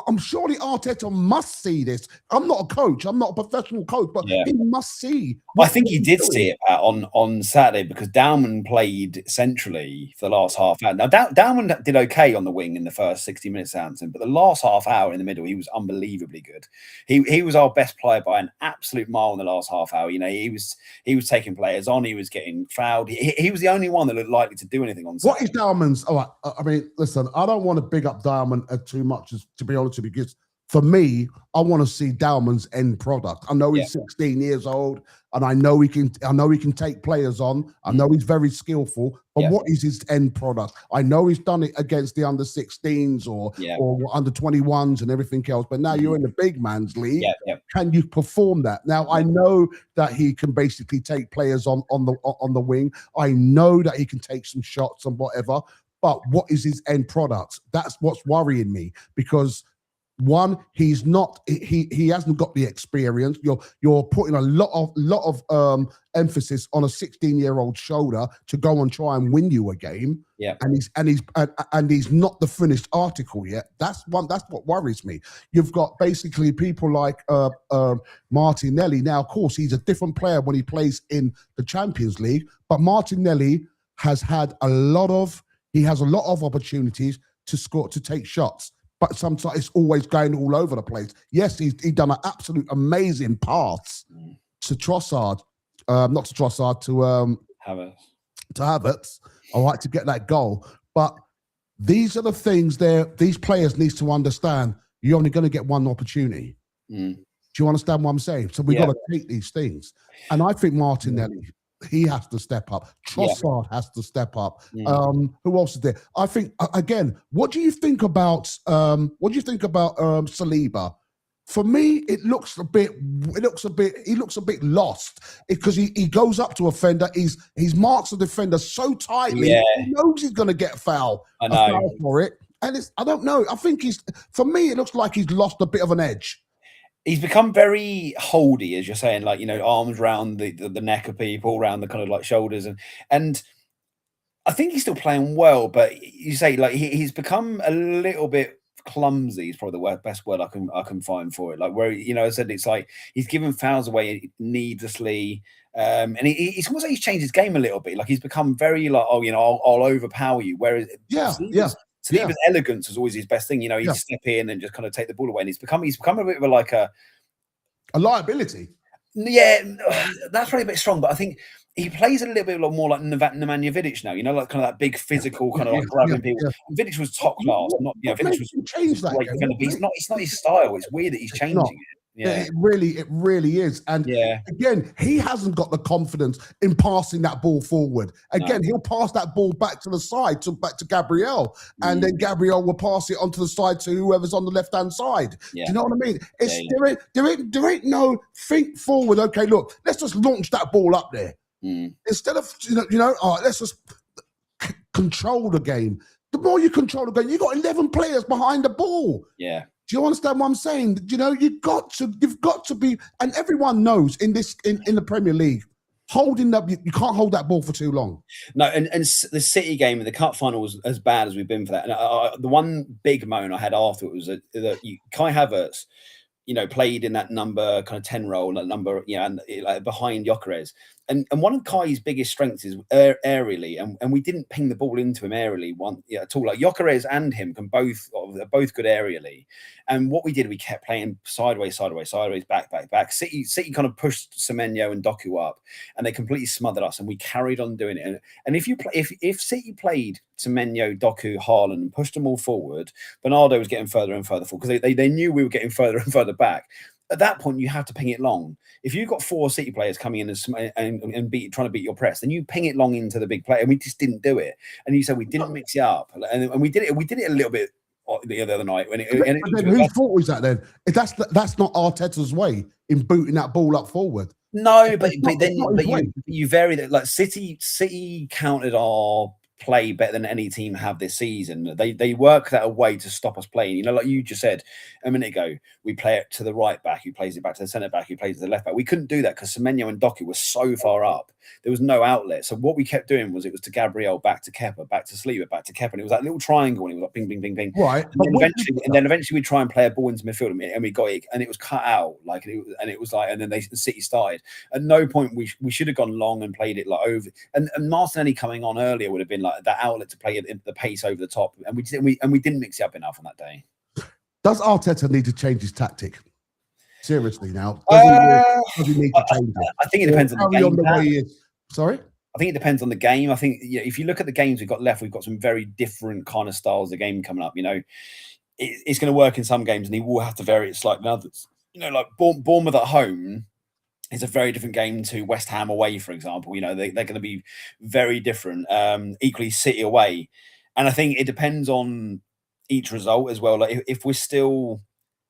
Speaker 1: I'm surely Arteta must see this. I'm not a coach. I'm not a professional coach, but he must see.
Speaker 2: I think he did see it on Saturday, because Dowman played centrally for the last half hour. Now, Dowman did okay on the wing in the first 60 minutes, Southampton, but the last half hour in the middle, he was unbelievably good. He was our best player by an absolute mile in the last half hour. You know, he was taking players on. He was getting fouled. He was the only one that looked likely to do anything on Saturday.
Speaker 1: What is Dowman's? All right, I mean, listen, I don't want to big up Dowman too much, to be honest with you, because for me, I want to see Dowman's end product. I know he's 16 years old, and I know he can take players on. I know he's very skillful, but what is his end product? I know he's done it against the under 16s or under 21s and everything else, but now you're in the big man's league. Can you perform that? Now, I know that he can basically take players on the wing. I know that he can take some shots and whatever, but what is his end product? That's what's worrying me, because one, he hasn't got the experience. You're putting a lot of emphasis on a 16-year-old shoulder to go and try and win you a game. And he's not the finished article yet. That's what worries me. You've got basically people like Martinelli. Now, of course, he's a different player when he plays in the Champions League, but Martinelli has a lot of opportunities to score, to take shots. But sometimes it's always going all over the place. Yes, he's done an absolute amazing pass to Trossard, not to Trossard, to Havertz, all right, to get that goal. But these are the things these players need to understand. You're only going to get one opportunity. Do you understand what I'm saying? So we've got to take these things. And I think Martinelli, he has to step up. Trossard has to step up. Who else is there? I think again. What do you think about Saliba? For me, he looks a bit lost, because he goes up to a defender. He's marks the defender so tightly. He knows he's going to get a foul for it, and I don't know. I think for me, it looks like he's lost a bit of an edge.
Speaker 2: He's become very holdy, as you're saying, like, you know, arms around the neck of people, around the kind of like shoulders, and I think he's still playing well, but you say like he's become a little bit clumsy. Is probably the best word I can find for it. Like, where, you know, I said it's like he's giving fouls away needlessly, and it's almost like he's changed his game a little bit. Like, he's become very like, oh, you know, I'll overpower you. Whereas Saliba's elegance was always his best thing. You know, he'd step in and just kind of take the ball away, and he's become a bit of a
Speaker 1: liability.
Speaker 2: Yeah, that's probably a bit strong, but I think he plays a little bit more like Nemanja Vidic now. You know, like kind of that big physical kind of like grabbing people. Vidic was top class. Vidic was great defender, but it's not his style. It's weird that he's changing it. Yeah,
Speaker 1: it really is. And again, he hasn't got the confidence in passing that ball forward. Again, he'll pass that ball back to the side, back to Gabriel, and then Gabriel will pass it onto the side to whoever's on the left-hand side. Do you know what I mean? There ain't no think forward. Okay, look, let's just launch that ball up there instead of all right, let's just control the game. The more you control the game, you got 11 players behind the ball.
Speaker 2: Yeah.
Speaker 1: Do you understand what I'm saying? You know, you've got to be, and everyone knows in the Premier League, holding up, you can't hold that ball for too long.
Speaker 2: No, and the City game in the cup final was as bad as we've been for that. And the one big moan I had after it was that Kai Havertz, you know, played in that number kind of 10 role, that number, and like behind Gyökeres. And one of Kai's biggest strengths is aerially, and we didn't ping the ball into him aerially at all. Like Gyökeres and him they're both good aerially. And what we did, we kept playing sideways, back. City kind of pushed Semenyo and Doku up, and they completely smothered us, and we carried on doing it. And if City played Semenyo, Doku, Haaland, and pushed them all forward, Bernardo was getting further and further forward, because they knew we were getting further and further back. At that point, you have to ping it long. If you've got 4 City players coming in and trying to beat your press, then you ping it long into the big player. And we just didn't do it. And you said we didn't mix it up, and we did it. We did it a little bit the other night.
Speaker 1: Whose fault was that then? If that's not Arteta's way in booting that ball up forward.
Speaker 2: No, but you vary that. Like City countered our play better than any team have this season. They work that a way to stop us playing. You know, like you just said a minute ago, we play it to the right back, who plays it back to the centre back, who plays to the left back. We couldn't do that because Semenyo and Doku were so far up. There was no outlet. So what we kept doing was it was to Gabriel, back to Kepa, back to Saliba, back to Kepa. And it was that little triangle, and it was like ping, ping, ping, ping.
Speaker 1: Right.
Speaker 2: And then eventually we try and play a ball into midfield, and we got it, and it was cut out. Like it was like, and then City started. At no point we should have gone long and played it like over. And Martinelli coming on earlier would have been like that outlet to play the pace over the top, and we didn't mix it up enough on that day.
Speaker 1: Does Arteta need to change his tactic? Seriously, now does he need to change it?
Speaker 2: I think it depends on the game.
Speaker 1: On the way he is. Sorry.
Speaker 2: I think it depends on the game. I think if you look at the games we've got left, we've got some very different kind of styles of game coming up. You know, it's going to work in some games, and he will have to vary it slightly in others. You know, like Bournemouth at home is a very different game to West Ham away, for example. You know, they're going to be very different. Equally, City away, and I think it depends on each result as well. Like if we're still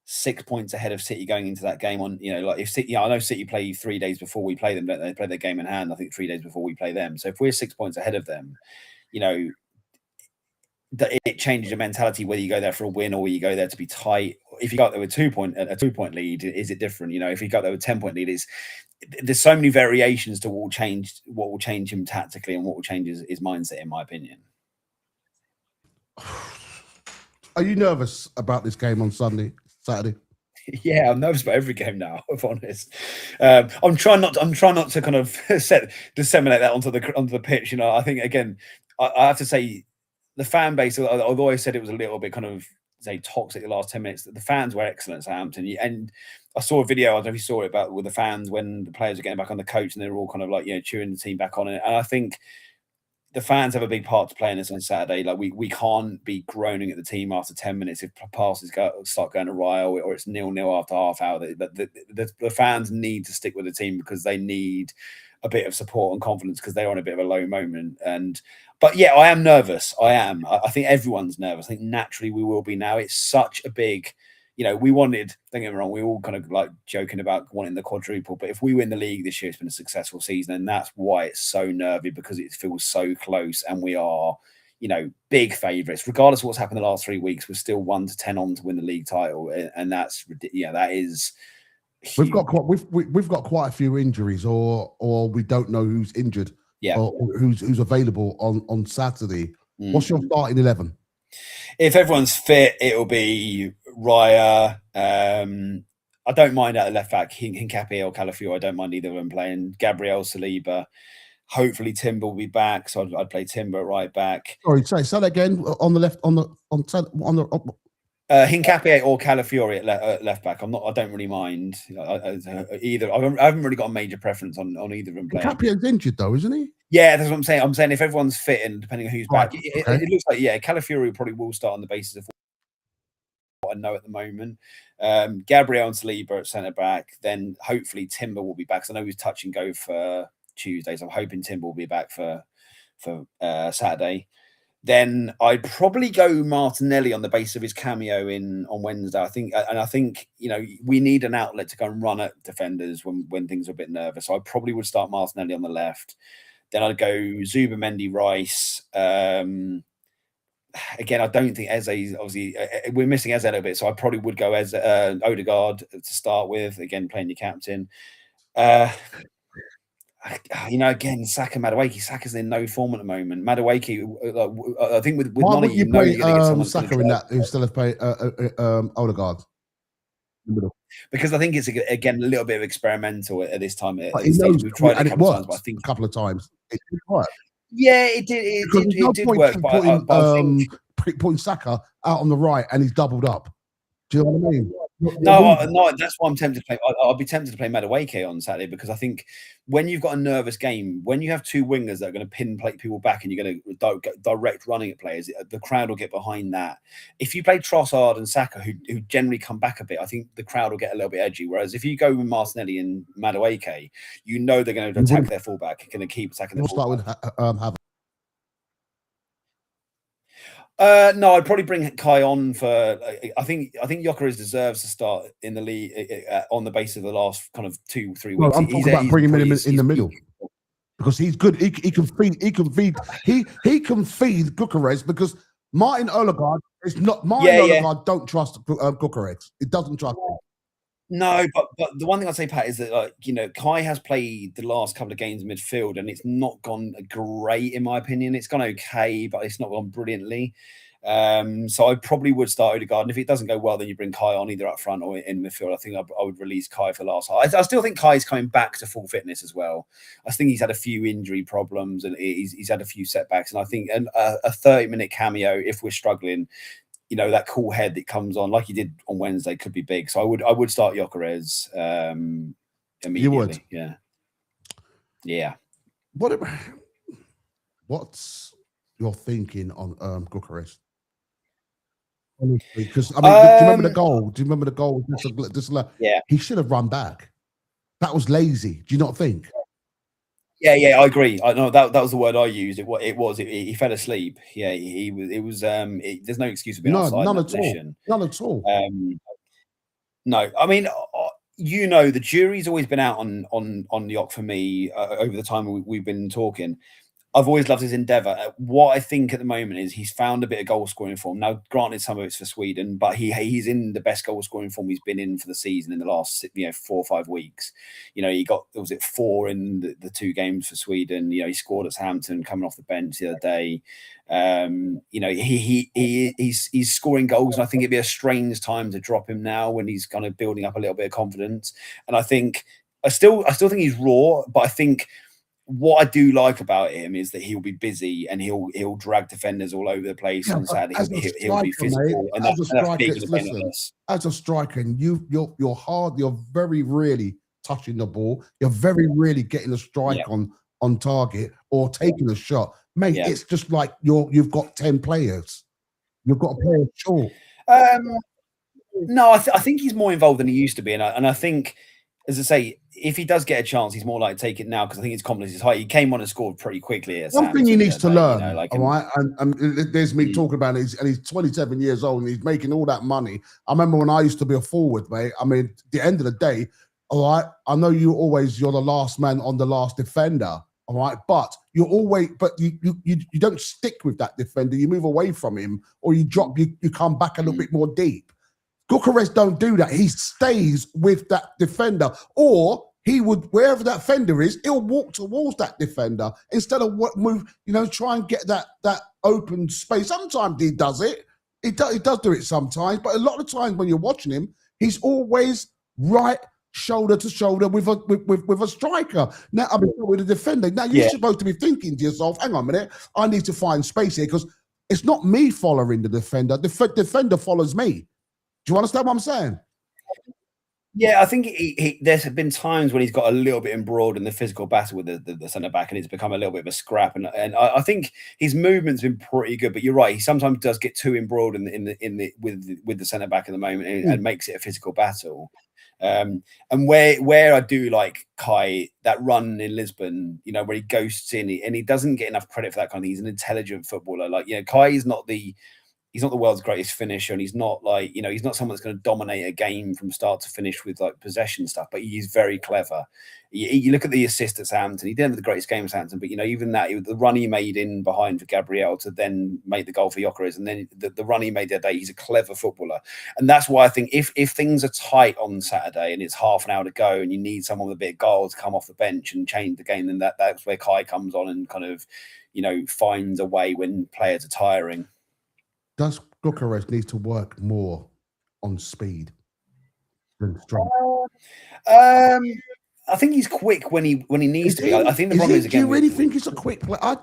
Speaker 2: 6 points ahead of City going into that game on, you know, like if City, I know City play 3 days before we play them, don't they? Play their game in hand, I think 3 days before we play them. So if we're 6 points ahead of them, you know, it changes your mentality whether you go there for a win or you go there to be tight. If you got there with a 2 point lead, is it different? You know, if you got there with 10 point lead, there's so many variations to what will change him tactically and what will change his mindset, in my opinion.
Speaker 1: Are you nervous about this game on Saturday?
Speaker 2: Yeah, I'm nervous about every game now, if I'm honest. I'm trying not to kind of disseminate that onto the pitch. You know, I think again, I have to say the fan base, although I said it was a little bit kind of toxic the last 10 minutes, the fans were excellent at Southampton. And I saw a video, I don't know if you saw it, about with the fans when the players are getting back on the coach and they're all kind of like, you know, cheering the team back on it. And I think the fans have a big part to play in this on Saturday. Like we can't be groaning at the team after 10 minutes if passes start going awry or it's 0-0 after half hour. The fans need to stick with the team because they need a bit of support and confidence because they're on a bit of a low moment. But yeah, I am nervous. I think everyone's nervous. I think naturally we will be now. It's such a big, you know, don't get me wrong, we all kind of like joking about wanting the quadruple, but if we win the league this year, it's been a successful season, and that's why it's so nervy, because it feels so close, and we are, you know, big favourites. Regardless of what's happened the last 3 weeks, we're still 1 to 10 on to win the league title, and that's, yeah, that is huge.
Speaker 1: We've got quite a few injuries, or we don't know who's injured, or who's available on Saturday. What's your starting 11?
Speaker 2: If everyone's fit, it'll be Raya. I don't mind at the left back, Hincapié or Calafiori. I don't mind either of them playing. Gabriel, Saliba. Hopefully Timber will be back, so I'd play Timber at right back.
Speaker 1: Sorry, say that again. On the left, on the
Speaker 2: Hincapié or Calafiori at left back. I don't really mind either. I haven't really got a major preference on either of them playing.
Speaker 1: Hincapié's injured though, isn't he?
Speaker 2: Yeah, that's what I'm saying. I'm saying if everyone's fit and depending on who's back, it looks like, yeah, Calafiori probably will start on the basis of what I know at the moment. Gabriel and Saliba at centre back. Then hopefully Timber will be back. So I know he's touch and go for Tuesday, so I'm hoping Timber will be back for Saturday. Then I'd probably go Martinelli on the basis of his cameo on Wednesday. I think you know, we need an outlet to go and run at defenders when things are a bit nervous. So I probably would start Martinelli on the left. Then I'd go Zubimendi, Rice. Again, I don't think Eze, obviously, we're missing Eze a little bit, so I probably would go as Odegaard to start with. Again, playing your captain. You know, again, Saka, Madueke. Saka's in no form at the moment. Madueke, I think with
Speaker 1: why
Speaker 2: none
Speaker 1: would
Speaker 2: of
Speaker 1: you
Speaker 2: know you're going to get someone
Speaker 1: Saka in that instead of play Odegaard?
Speaker 2: Because I think it's again a little bit of experimental at this time.
Speaker 1: But he knows,
Speaker 2: we've tried
Speaker 1: and
Speaker 2: it
Speaker 1: it worked
Speaker 2: but I think
Speaker 1: a couple of times. It did work.
Speaker 2: Yeah, it did. It did work.
Speaker 1: Putting Saka out on the right and he's doubled up. Do you know what I mean?
Speaker 2: No, that's why I'm tempted to play. I'll be tempted to play Madueke on Saturday, because I think when you've got a nervous game, when you have two wingers that are going to pin plate people back and you're going to direct running at players, the crowd will get behind that. If you play Trossard and Saka, who generally come back a bit, I think the crowd will get a little bit edgy. Whereas if you go with Martinelli and Madueke, you know they're going to attack their fullback, going to keep attacking their fullback.
Speaker 1: We'll start with Havertz.
Speaker 2: No, I'd probably bring Kai on for. I think Gyökeres deserves to start in the league on the basis of the last kind of 2-3 weeks.
Speaker 1: Well, I'm talking about bringing him in the middle. because he's good. He can feed. He can feed. He can feed Gyökeres because Martin Odegaard is not. Martin Odegaard don't trust Gyökeres. It doesn't trust him.
Speaker 2: No, but the one thing I'd say, Pat, is that Kai has played the last couple of games in midfield, and it's not gone great in my opinion. It's gone okay, but it's not gone brilliantly. So I probably would start Odegaard, and if it doesn't go well, then you bring Kai on either up front or in midfield. I think I would release Kai for the last half. I still think Kai's coming back to full fitness as well. I think he's had a few injury problems and he's had a few setbacks, and I think a 30-minute cameo, if we're struggling, that cool head that comes on like he did on Wednesday could be big. So I would start Gyökeres immediately.
Speaker 1: You would,
Speaker 2: yeah.
Speaker 1: What's your thinking on Gyökeres? Because I mean, do you remember the goal? Do you remember the goal?
Speaker 2: Yeah,
Speaker 1: he should have run back. That was lazy. Do you not think?
Speaker 2: Yeah, I agree. I know that was the word I used. He fell asleep. Yeah, he was. It was. There's no excuse for being offside.
Speaker 1: None at all.
Speaker 2: No, I mean, the jury's always been out on Yock for me over the time we've been talking. I've always loved his endeavour. What I think at the moment is he's found a bit of goal scoring form. Now, granted, some of it's for Sweden, but he's in the best goal scoring form he's been in for the season in the last 4 or 5 weeks. He got 4 in the 2 games for Sweden. He scored at Southampton coming off the bench the other day. He's scoring goals, and I think it'd be a strange time to drop him now when he's kind of building up a little bit of confidence. And I still think he's raw, but I think what I do like about him is that he'll be busy and he'll drag defenders all over the place on Saturday. He'll be physical, and that's big.
Speaker 1: As a striker, and you're hard. You're very rarely touching the ball. You're very rarely getting a strike on target or taking a shot, mate. It's just like you've got 10 players. You've got a player short.
Speaker 2: No, I think he's more involved than he used to be, and I think, as I say, if he does get a chance, he's more likely to take it now because I think his confidence is high. He came on and scored pretty quickly.
Speaker 1: One thing he needs to learn, all right, and there's me talking about it, and he's 27 years old and he's making all that money. I remember when I used to be a forward, mate. I mean, at the end of the day, all right, I know you're the last man on the last defender, all right, but you don't stick with that defender. You move away from him, or you come back a little bit more deep. Gyökeres don't do that. He stays with that defender, or he would, wherever that defender is, he'll walk towards that defender instead of try and get that open space. Sometimes he does it. He does do it sometimes, but a lot of times when you're watching him, he's always right shoulder to shoulder with a striker. Now, I mean, with a defender. Now, you're supposed to be thinking to yourself, hang on a minute, I need to find space here because it's not me following the defender. The defender follows me. Do you understand what I'm saying?
Speaker 2: Yeah, I think there's been times when he's got a little bit embroiled in the physical battle with the centre back, and it's become a little bit of a scrap. And I think his movement's been pretty good, but you're right, he sometimes does get too embroiled with the centre back at the moment and makes it a physical battle. And where I do like Kai, that run in Lisbon, where he ghosts in and he doesn't get enough credit for that kind of thing. He's an intelligent footballer. Kai is not he's not the world's greatest finisher, and he's not he's not someone that's going to dominate a game from start to finish with possession stuff, but he's very clever. You look at the assist at Southampton, he didn't have the greatest game at Southampton, but even that, the run he made in behind for Gabriel to then make the goal for Gyökeres, and then the run he made the other day, he's a clever footballer. And that's why I think if things are tight on Saturday and it's half an hour to go and you need someone with a bit of goal to come off the bench and change the game, then that's where Kai comes on and kind of, finds a way when players are tiring.
Speaker 1: Does Gyökeres need to work more on speed than strength?
Speaker 2: I think he's quick when he needs to be. I think the problem is, again,
Speaker 1: do you really think he's a quick player?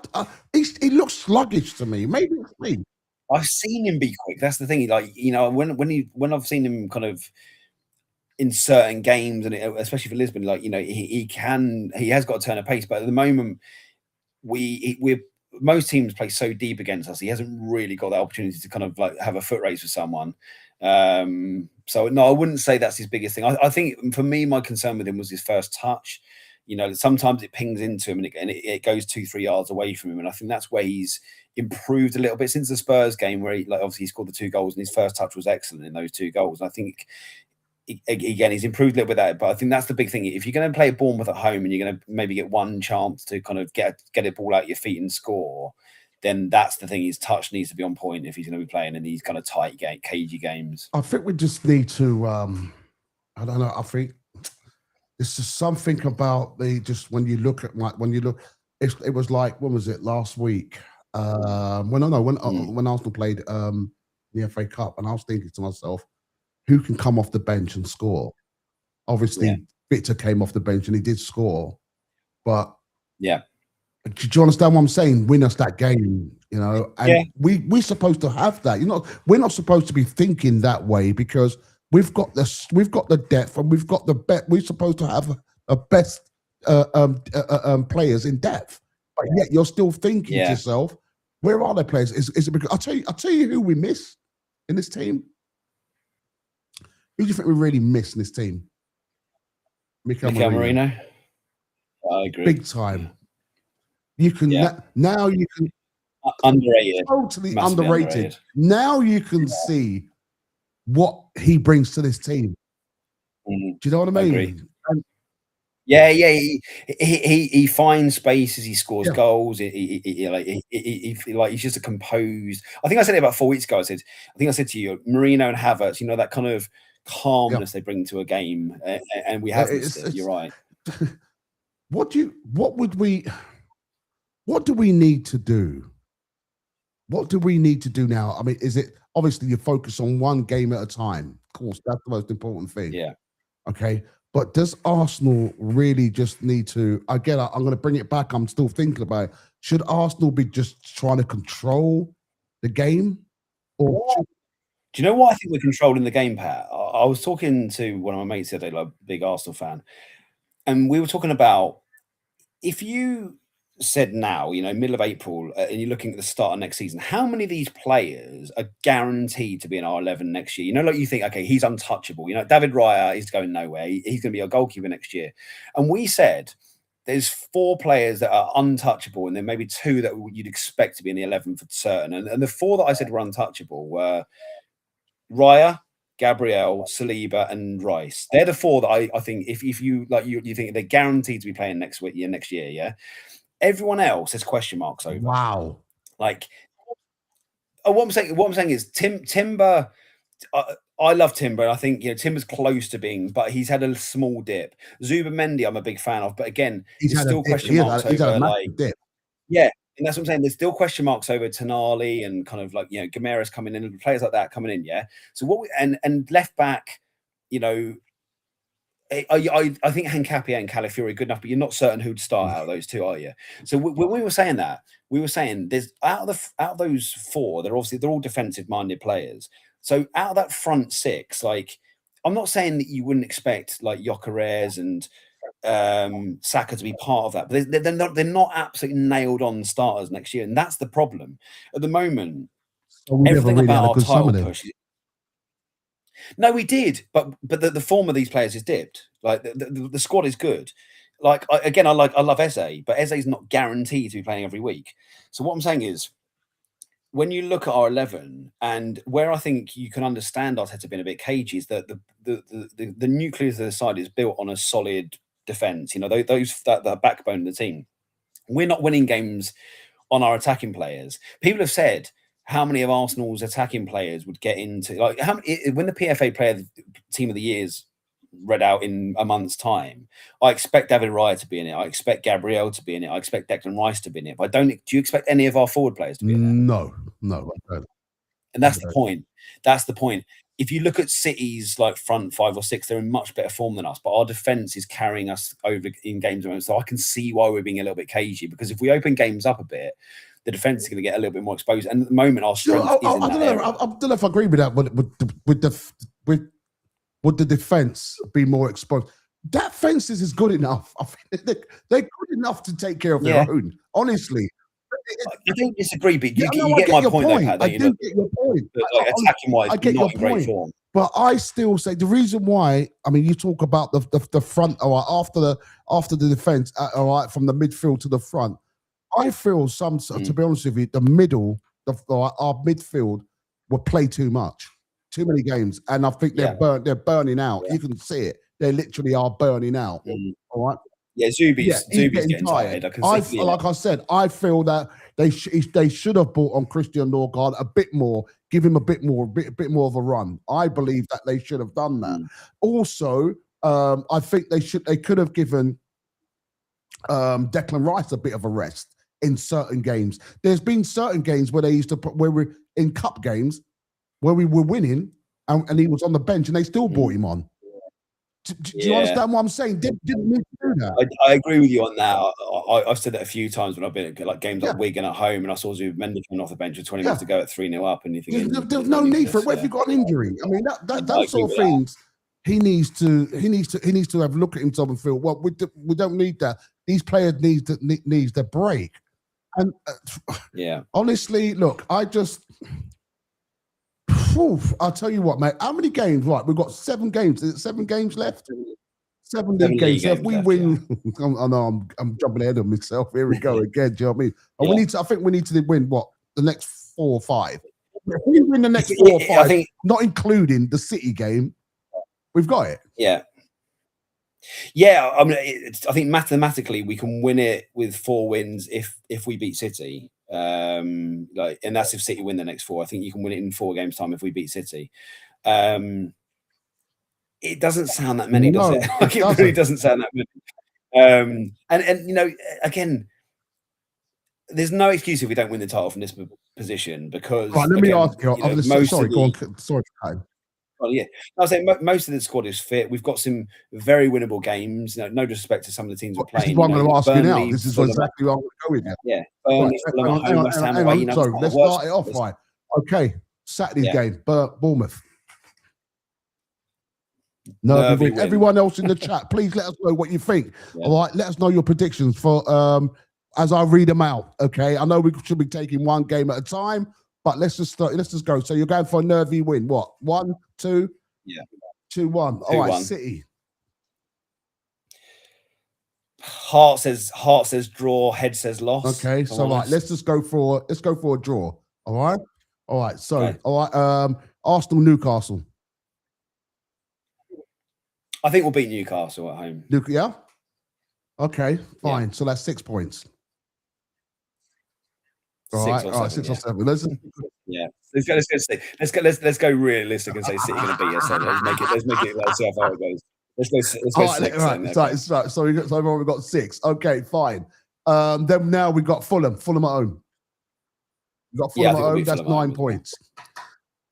Speaker 1: He looks sluggish to me. Maybe it's me.
Speaker 2: I've seen him be quick. That's the thing. When I've seen him kind of in certain games, and especially for Lisbon, he has got a turn of pace. But at the moment, most teams play so deep against us. He hasn't really got that opportunity to kind of have a foot race with someone. So no, I wouldn't say that's his biggest thing. I think for me, my concern with him was his first touch. Sometimes it pings into him and it goes 2-3 yards away from him. And I think that's where he's improved a little bit since the Spurs game, where he obviously he scored the 2 goals and his first touch was excellent in those 2 goals. And I think again, he's improved a little bit there, but I think that's the big thing. If you're going to play Bournemouth at home and you're going to maybe get one chance to kind of get a ball out your feet and score, then that's the thing. His touch needs to be on point if he's going to be playing in these kind of tight, cagey games.
Speaker 1: I think we just need to, I don't know, I think it's just something about when you look at, it was like, when was it, last week? When Arsenal played the FA Cup, and I was thinking to myself, who can come off the bench and score? Obviously, Victor came off the bench and he did score, but do you understand what I'm saying? Win us that game, And we're supposed to have that. We're not supposed to be thinking that way, because we've got the depth, and we've got the bet. We're supposed to have a best players in depth, but yet you're still thinking to yourself, where are their players? Is it because I'll tell you who we miss in this team? Who do you think we really miss in this team? Mikel
Speaker 2: Marino. I agree.
Speaker 1: Big time. You can now you can
Speaker 2: underrated.
Speaker 1: Totally underrated. Now you can see what he brings to this team. Do you know what I mean?
Speaker 2: Agree. He finds spaces. He scores goals. He's just a composed. I think I said it about 4 weeks ago. I think I said to you, Marino and Havertz. That kind of calmness they bring to a game, and we have. You're right.
Speaker 1: What do we need to do? What do we need to do now? I mean, is it obviously you focus on one game at a time? Of course, that's the most important thing.
Speaker 2: Yeah.
Speaker 1: Okay. But does Arsenal really just need to, again, I'm going to bring it back. I'm still thinking about it. Should Arsenal be just trying to control the game? Or
Speaker 2: do you know what I think we're controlling the game, Pat? I was talking to one of my mates the other day, like a big Arsenal fan, and we were talking about, if you said now, middle of April, and you're looking at the start of next season, how many of these players are guaranteed to be in our 11 next year? You think, okay, he's untouchable. David Raya is going nowhere. He's going to be our goalkeeper next year. And we said there's 4 players that are untouchable, and then maybe 2 that you'd expect to be in the 11 for certain. And the 4 that I said were untouchable were Raya, Gabriel, Saliba, and Rice. They're the 4 that I think if you think they're guaranteed to be playing next year, yeah. Everyone else has question marks over.
Speaker 1: Wow.
Speaker 2: What I'm saying is Timber. I love Timber, and I think Timber's close to being, but he's had a small dip. Zubimendi, I'm a big fan of, but again, there's still question marks over
Speaker 1: dip.
Speaker 2: Yeah, and that's what I'm saying. There's still question marks over Tonali and kind of Gamera's coming in, and players like that coming in. Yeah. So and left back, I think Hankapia and Calafiori are good enough, but you're not certain who'd start out of those 2, are you? So when we were saying that, we were saying there's out of those 4, they're all defensive-minded players. So out of that front 6, I'm not saying that you wouldn't expect Gyökeres and Saka to be part of that, but they're not absolutely nailed on starters next year, and that's the problem at the moment. Everything about our title push. No, we did, but the form of these players is dipped. The squad is good. I love Eze, but Eze's not guaranteed to be playing every week. So what I'm saying is, when you look at our 11, and where I think you can understand Arteta being a bit cagey, is that the nucleus of the side is built on a solid defence. That backbone of the team. We're not winning games on our attacking players. People have said, how many of Arsenal's attacking players would get into when the PFA Player Team of the Year's read out in a month's time? I expect David Raya to be in it. I expect Gabriel to be in it. I expect Declan Rice to be in it. But do you expect any of our forward players to be in there?
Speaker 1: No. I don't.
Speaker 2: And that's the point. That's the point. If you look at City's front 5 or 6, they're in much better form than us, but our defence is carrying us over in games. So I can see why we're being a little bit cagey, because if we open games up a bit, the defence is going to get a little bit more exposed. And at the moment, our strength is in that area.
Speaker 1: I don't know if I agree with that. Would the defence be more exposed? That fences is good enough. I think they're good enough to take care of their own. Honestly,
Speaker 2: I don't disagree, but you get my point, though, Pat.
Speaker 1: I do get your point.
Speaker 2: Attacking-wise,
Speaker 1: I get
Speaker 2: not
Speaker 1: your
Speaker 2: in great
Speaker 1: point.
Speaker 2: form.
Speaker 1: But I still say the reason why. I mean, you talk about the front, after the defence, from the midfield to the front. I feel to be honest with you, the middle, our midfield will play too much. Too many games, and I think they're burning out. You can see it. They literally are burning out. All right.
Speaker 2: Yeah, Zubi's
Speaker 1: he's
Speaker 2: getting tired. I can see
Speaker 1: like I said, I feel that they should have bought on Christian Norgard a bit more, give him a bit more of a run. I believe that they should have done that. Also, I think they could have given Declan Rice a bit of a rest in certain games. There's been certain games where they used to put, where we're in cup games where we were winning and he was on the bench and they still brought him on. Do you understand what I'm saying? Didn't need to do that.
Speaker 2: I agree with you on that. I've said that a few times when I've been at like games like Wigan at home, and I saw Zubimendi coming off the bench with 20 minutes to go at 3-0 up, and you think
Speaker 1: there's no need for it. What if you got an injury? I mean, that sort of things. He needs to have a look at himself and feel, well, we don't need that. These players needs the break. And honestly, look, I'll tell you what, mate. How many games? Right, we've got 7 games. Is it 7 games left? 7 games. So if we win, I know I'm jumping ahead of myself. Here we go again. Do you know what I mean? I think we need to win the next 4 or 5. If we win the next 4 or 5, not including the City game, we've got it.
Speaker 2: Yeah. I mean, I think mathematically we can win it with 4 wins if we beat City. And that's if City win the next 4. I think you can win it in 4 games time if we beat City. It doesn't sound that many, does it? Like, it really doesn't sound that many. And you know, again, there's no excuse if we don't win the title from this position because.
Speaker 1: Right, let me ask you. Sorry, go on. Sorry,
Speaker 2: well, yeah, I was saying most of the squad is fit. We've got some very winnable games. No disrespect to some of the teams we're playing.
Speaker 1: This is what I'm going to ask you now. This is exactly what I'm going to go with you.
Speaker 2: Yeah.
Speaker 1: So let's start it off right. Okay, Saturday's game, Bournemouth. No, everyone else in the chat, please let us know what you think. All right, let us know your predictions for as I read them out. Okay, I know we should be taking one game at a time. But let's just go. So you're going for a nervy win. What? 1, 2?
Speaker 2: Yeah.
Speaker 1: 2-1. All right, City.
Speaker 2: Heart says draw, head says loss.
Speaker 1: Okay, so let's go for a draw. All right. So Arsenal, Newcastle.
Speaker 2: I think we'll beat Newcastle at home.
Speaker 1: Yeah. Okay, fine. Yeah. So that's 6 points. All right, 6 or 7. Let's
Speaker 2: go realistic and say City going to beat us. So let's make it. Let's see how far it goes. Let's go 6.
Speaker 1: Right. So we've got 6. Okay, fine. Then now we've got Fulham at home. We've got Fulham at home. That's 9 points.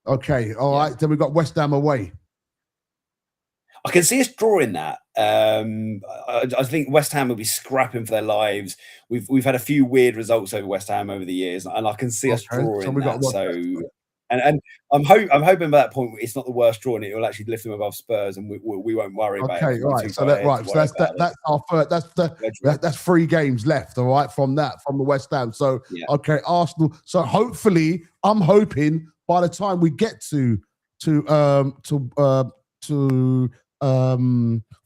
Speaker 1: Okay, all right. Then we've got West Ham away.
Speaker 2: I can see us drawing that. I think West Ham will be scrapping for their lives. We've had a few weird results over West Ham over the years, and I can see us drawing that. And I'm hoping by that point it's not the worst draw, and it will actually lift them above Spurs, and we won't worry about it.
Speaker 1: Okay, right. So that's our first. That's 3 games left. All right, from the West Ham. So okay, Arsenal. So hopefully, I'm hoping by the time we get to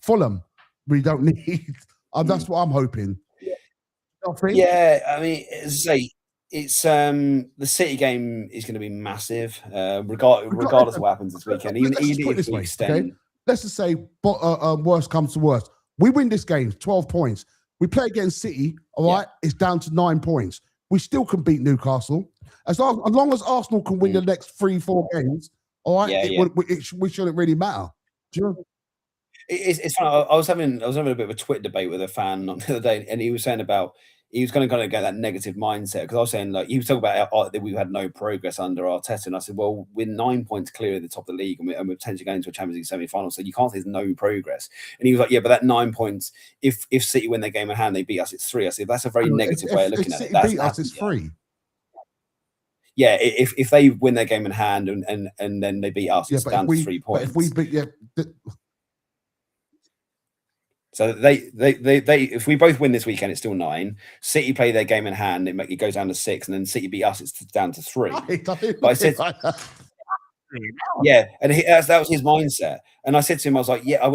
Speaker 1: Fulham, we don't need. That's what I'm hoping.
Speaker 2: Yeah, I mean, it's the City game is going to be massive, regardless of what happens this weekend. Even if we extend.
Speaker 1: Okay? Let's just say, worst comes to worst, we win this game, 12 points. We play against City. All right, it's down to 9 points. We still can beat Newcastle as long as Arsenal can win the next 3-4 games. All right, we shouldn't really matter. Do you know?
Speaker 2: It's funny. I was having a bit of a Twitter debate with a fan the other day, and he was saying about he was going to kind of get that negative mindset because I was saying like he was talking about that we had no progress under Arteta, and I said, well, we're 9 points clear at the top of the league, and we're potentially going to a Champions League semi-final, so you can't say there's no progress. And he was like, yeah, but that 9 points, if City win their game in hand, they beat us, it's 3. I said that's a very negative way of looking at it.
Speaker 1: Beat us, it's 3.
Speaker 2: Yeah, if they win their game in hand and then they beat us, it's down to 3 points.
Speaker 1: But if we beat
Speaker 2: So if we both win this weekend, it's still 9. City play their game in hand, it goes down to 6, and then City beat us, it's down to 3. But I said, yeah, and that was his mindset. And I said to him, I was like, yeah,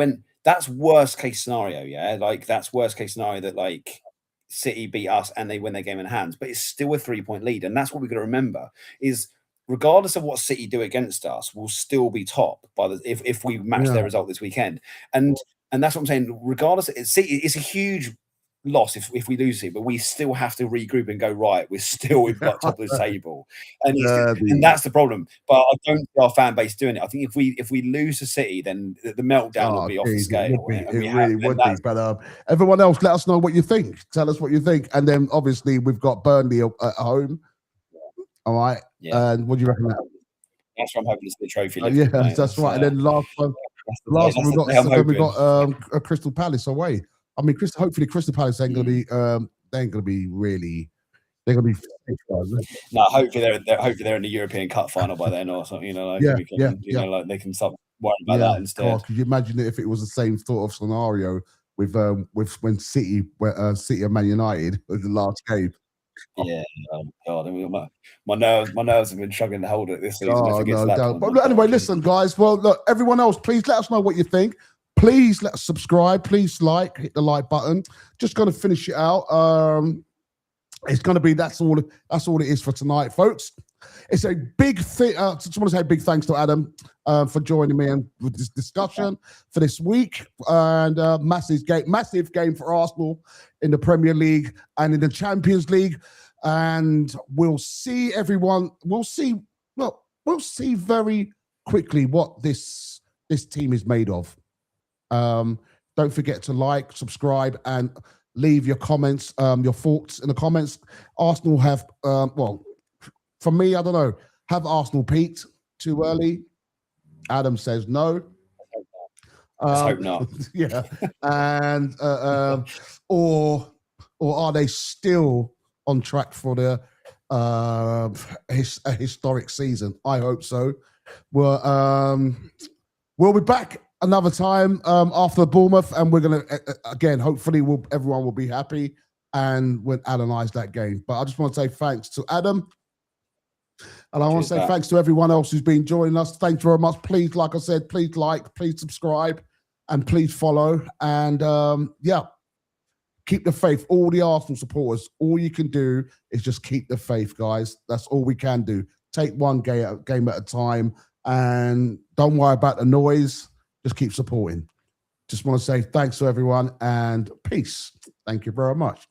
Speaker 2: that's worst case scenario, yeah, like that's worst case scenario that like City beat us and they win their game in hand, but it's still a 3-point lead, and that's what we've got to remember is regardless of what City do against us, we'll still be top by if we match their result this weekend. And that's what I'm saying. Regardless, it's a huge loss if we lose it, but we still have to regroup and go, right, we're still in top of the table, and that's the problem. But I don't see our fan base doing it. I think if we lose to City, then the meltdown will be off the scale.
Speaker 1: It really would be. But everyone else, let us know what you think. Tell us what you think, and then obviously we've got Burnley at home. All right, and what do you reckon?
Speaker 2: That's where I'm hoping to see the trophy.
Speaker 1: Yeah, that's right. And then last one we've got a Crystal Palace away. I mean, hopefully Crystal Palace ain't gonna be they ain't gonna be really. They're gonna be.
Speaker 2: No, hopefully they're in the European Cup final by then or something. You know, like like they can stop worrying about that instead.
Speaker 1: God, could you imagine it if it was the same sort of scenario with when City and Man United was the last game?
Speaker 2: Yeah, God, I mean, my nerves have been struggling to hold it this season.
Speaker 1: But anyway, listen, guys. Well, look, everyone else, please let us know what you think. Please let us subscribe. Please hit the like button. Just going to finish it out. It's going to be that's all it is for tonight, folks. It's a big thing. Just want to say a big thanks to Adam for joining me and with this discussion for this week. And massive game for Arsenal in the Premier League and in the Champions League. And we'll see everyone. We'll see very quickly what this team is made of. Don't forget to like, subscribe, and leave your comments, your thoughts in the comments. Arsenal have, for me, I don't know, have Arsenal peaked too early? Adam says no.
Speaker 2: Let's hope not.
Speaker 1: Yeah, and or are they still on track for the a historic season? I hope so. We'll be back another time after Bournemouth, and we're gonna again. Hopefully, everyone will be happy and we'll analyze that game. But I just want to say thanks to Adam, and I want to say thanks to everyone else who's been joining us. Thanks very much. Please, like I said, please like, please subscribe, and please follow. And keep the faith. All the Arsenal supporters, all you can do is just keep the faith, guys. That's all we can do. Take one game at a time, and don't worry about the noise. Just keep supporting. Just want to say thanks to everyone and peace. Thank you very much.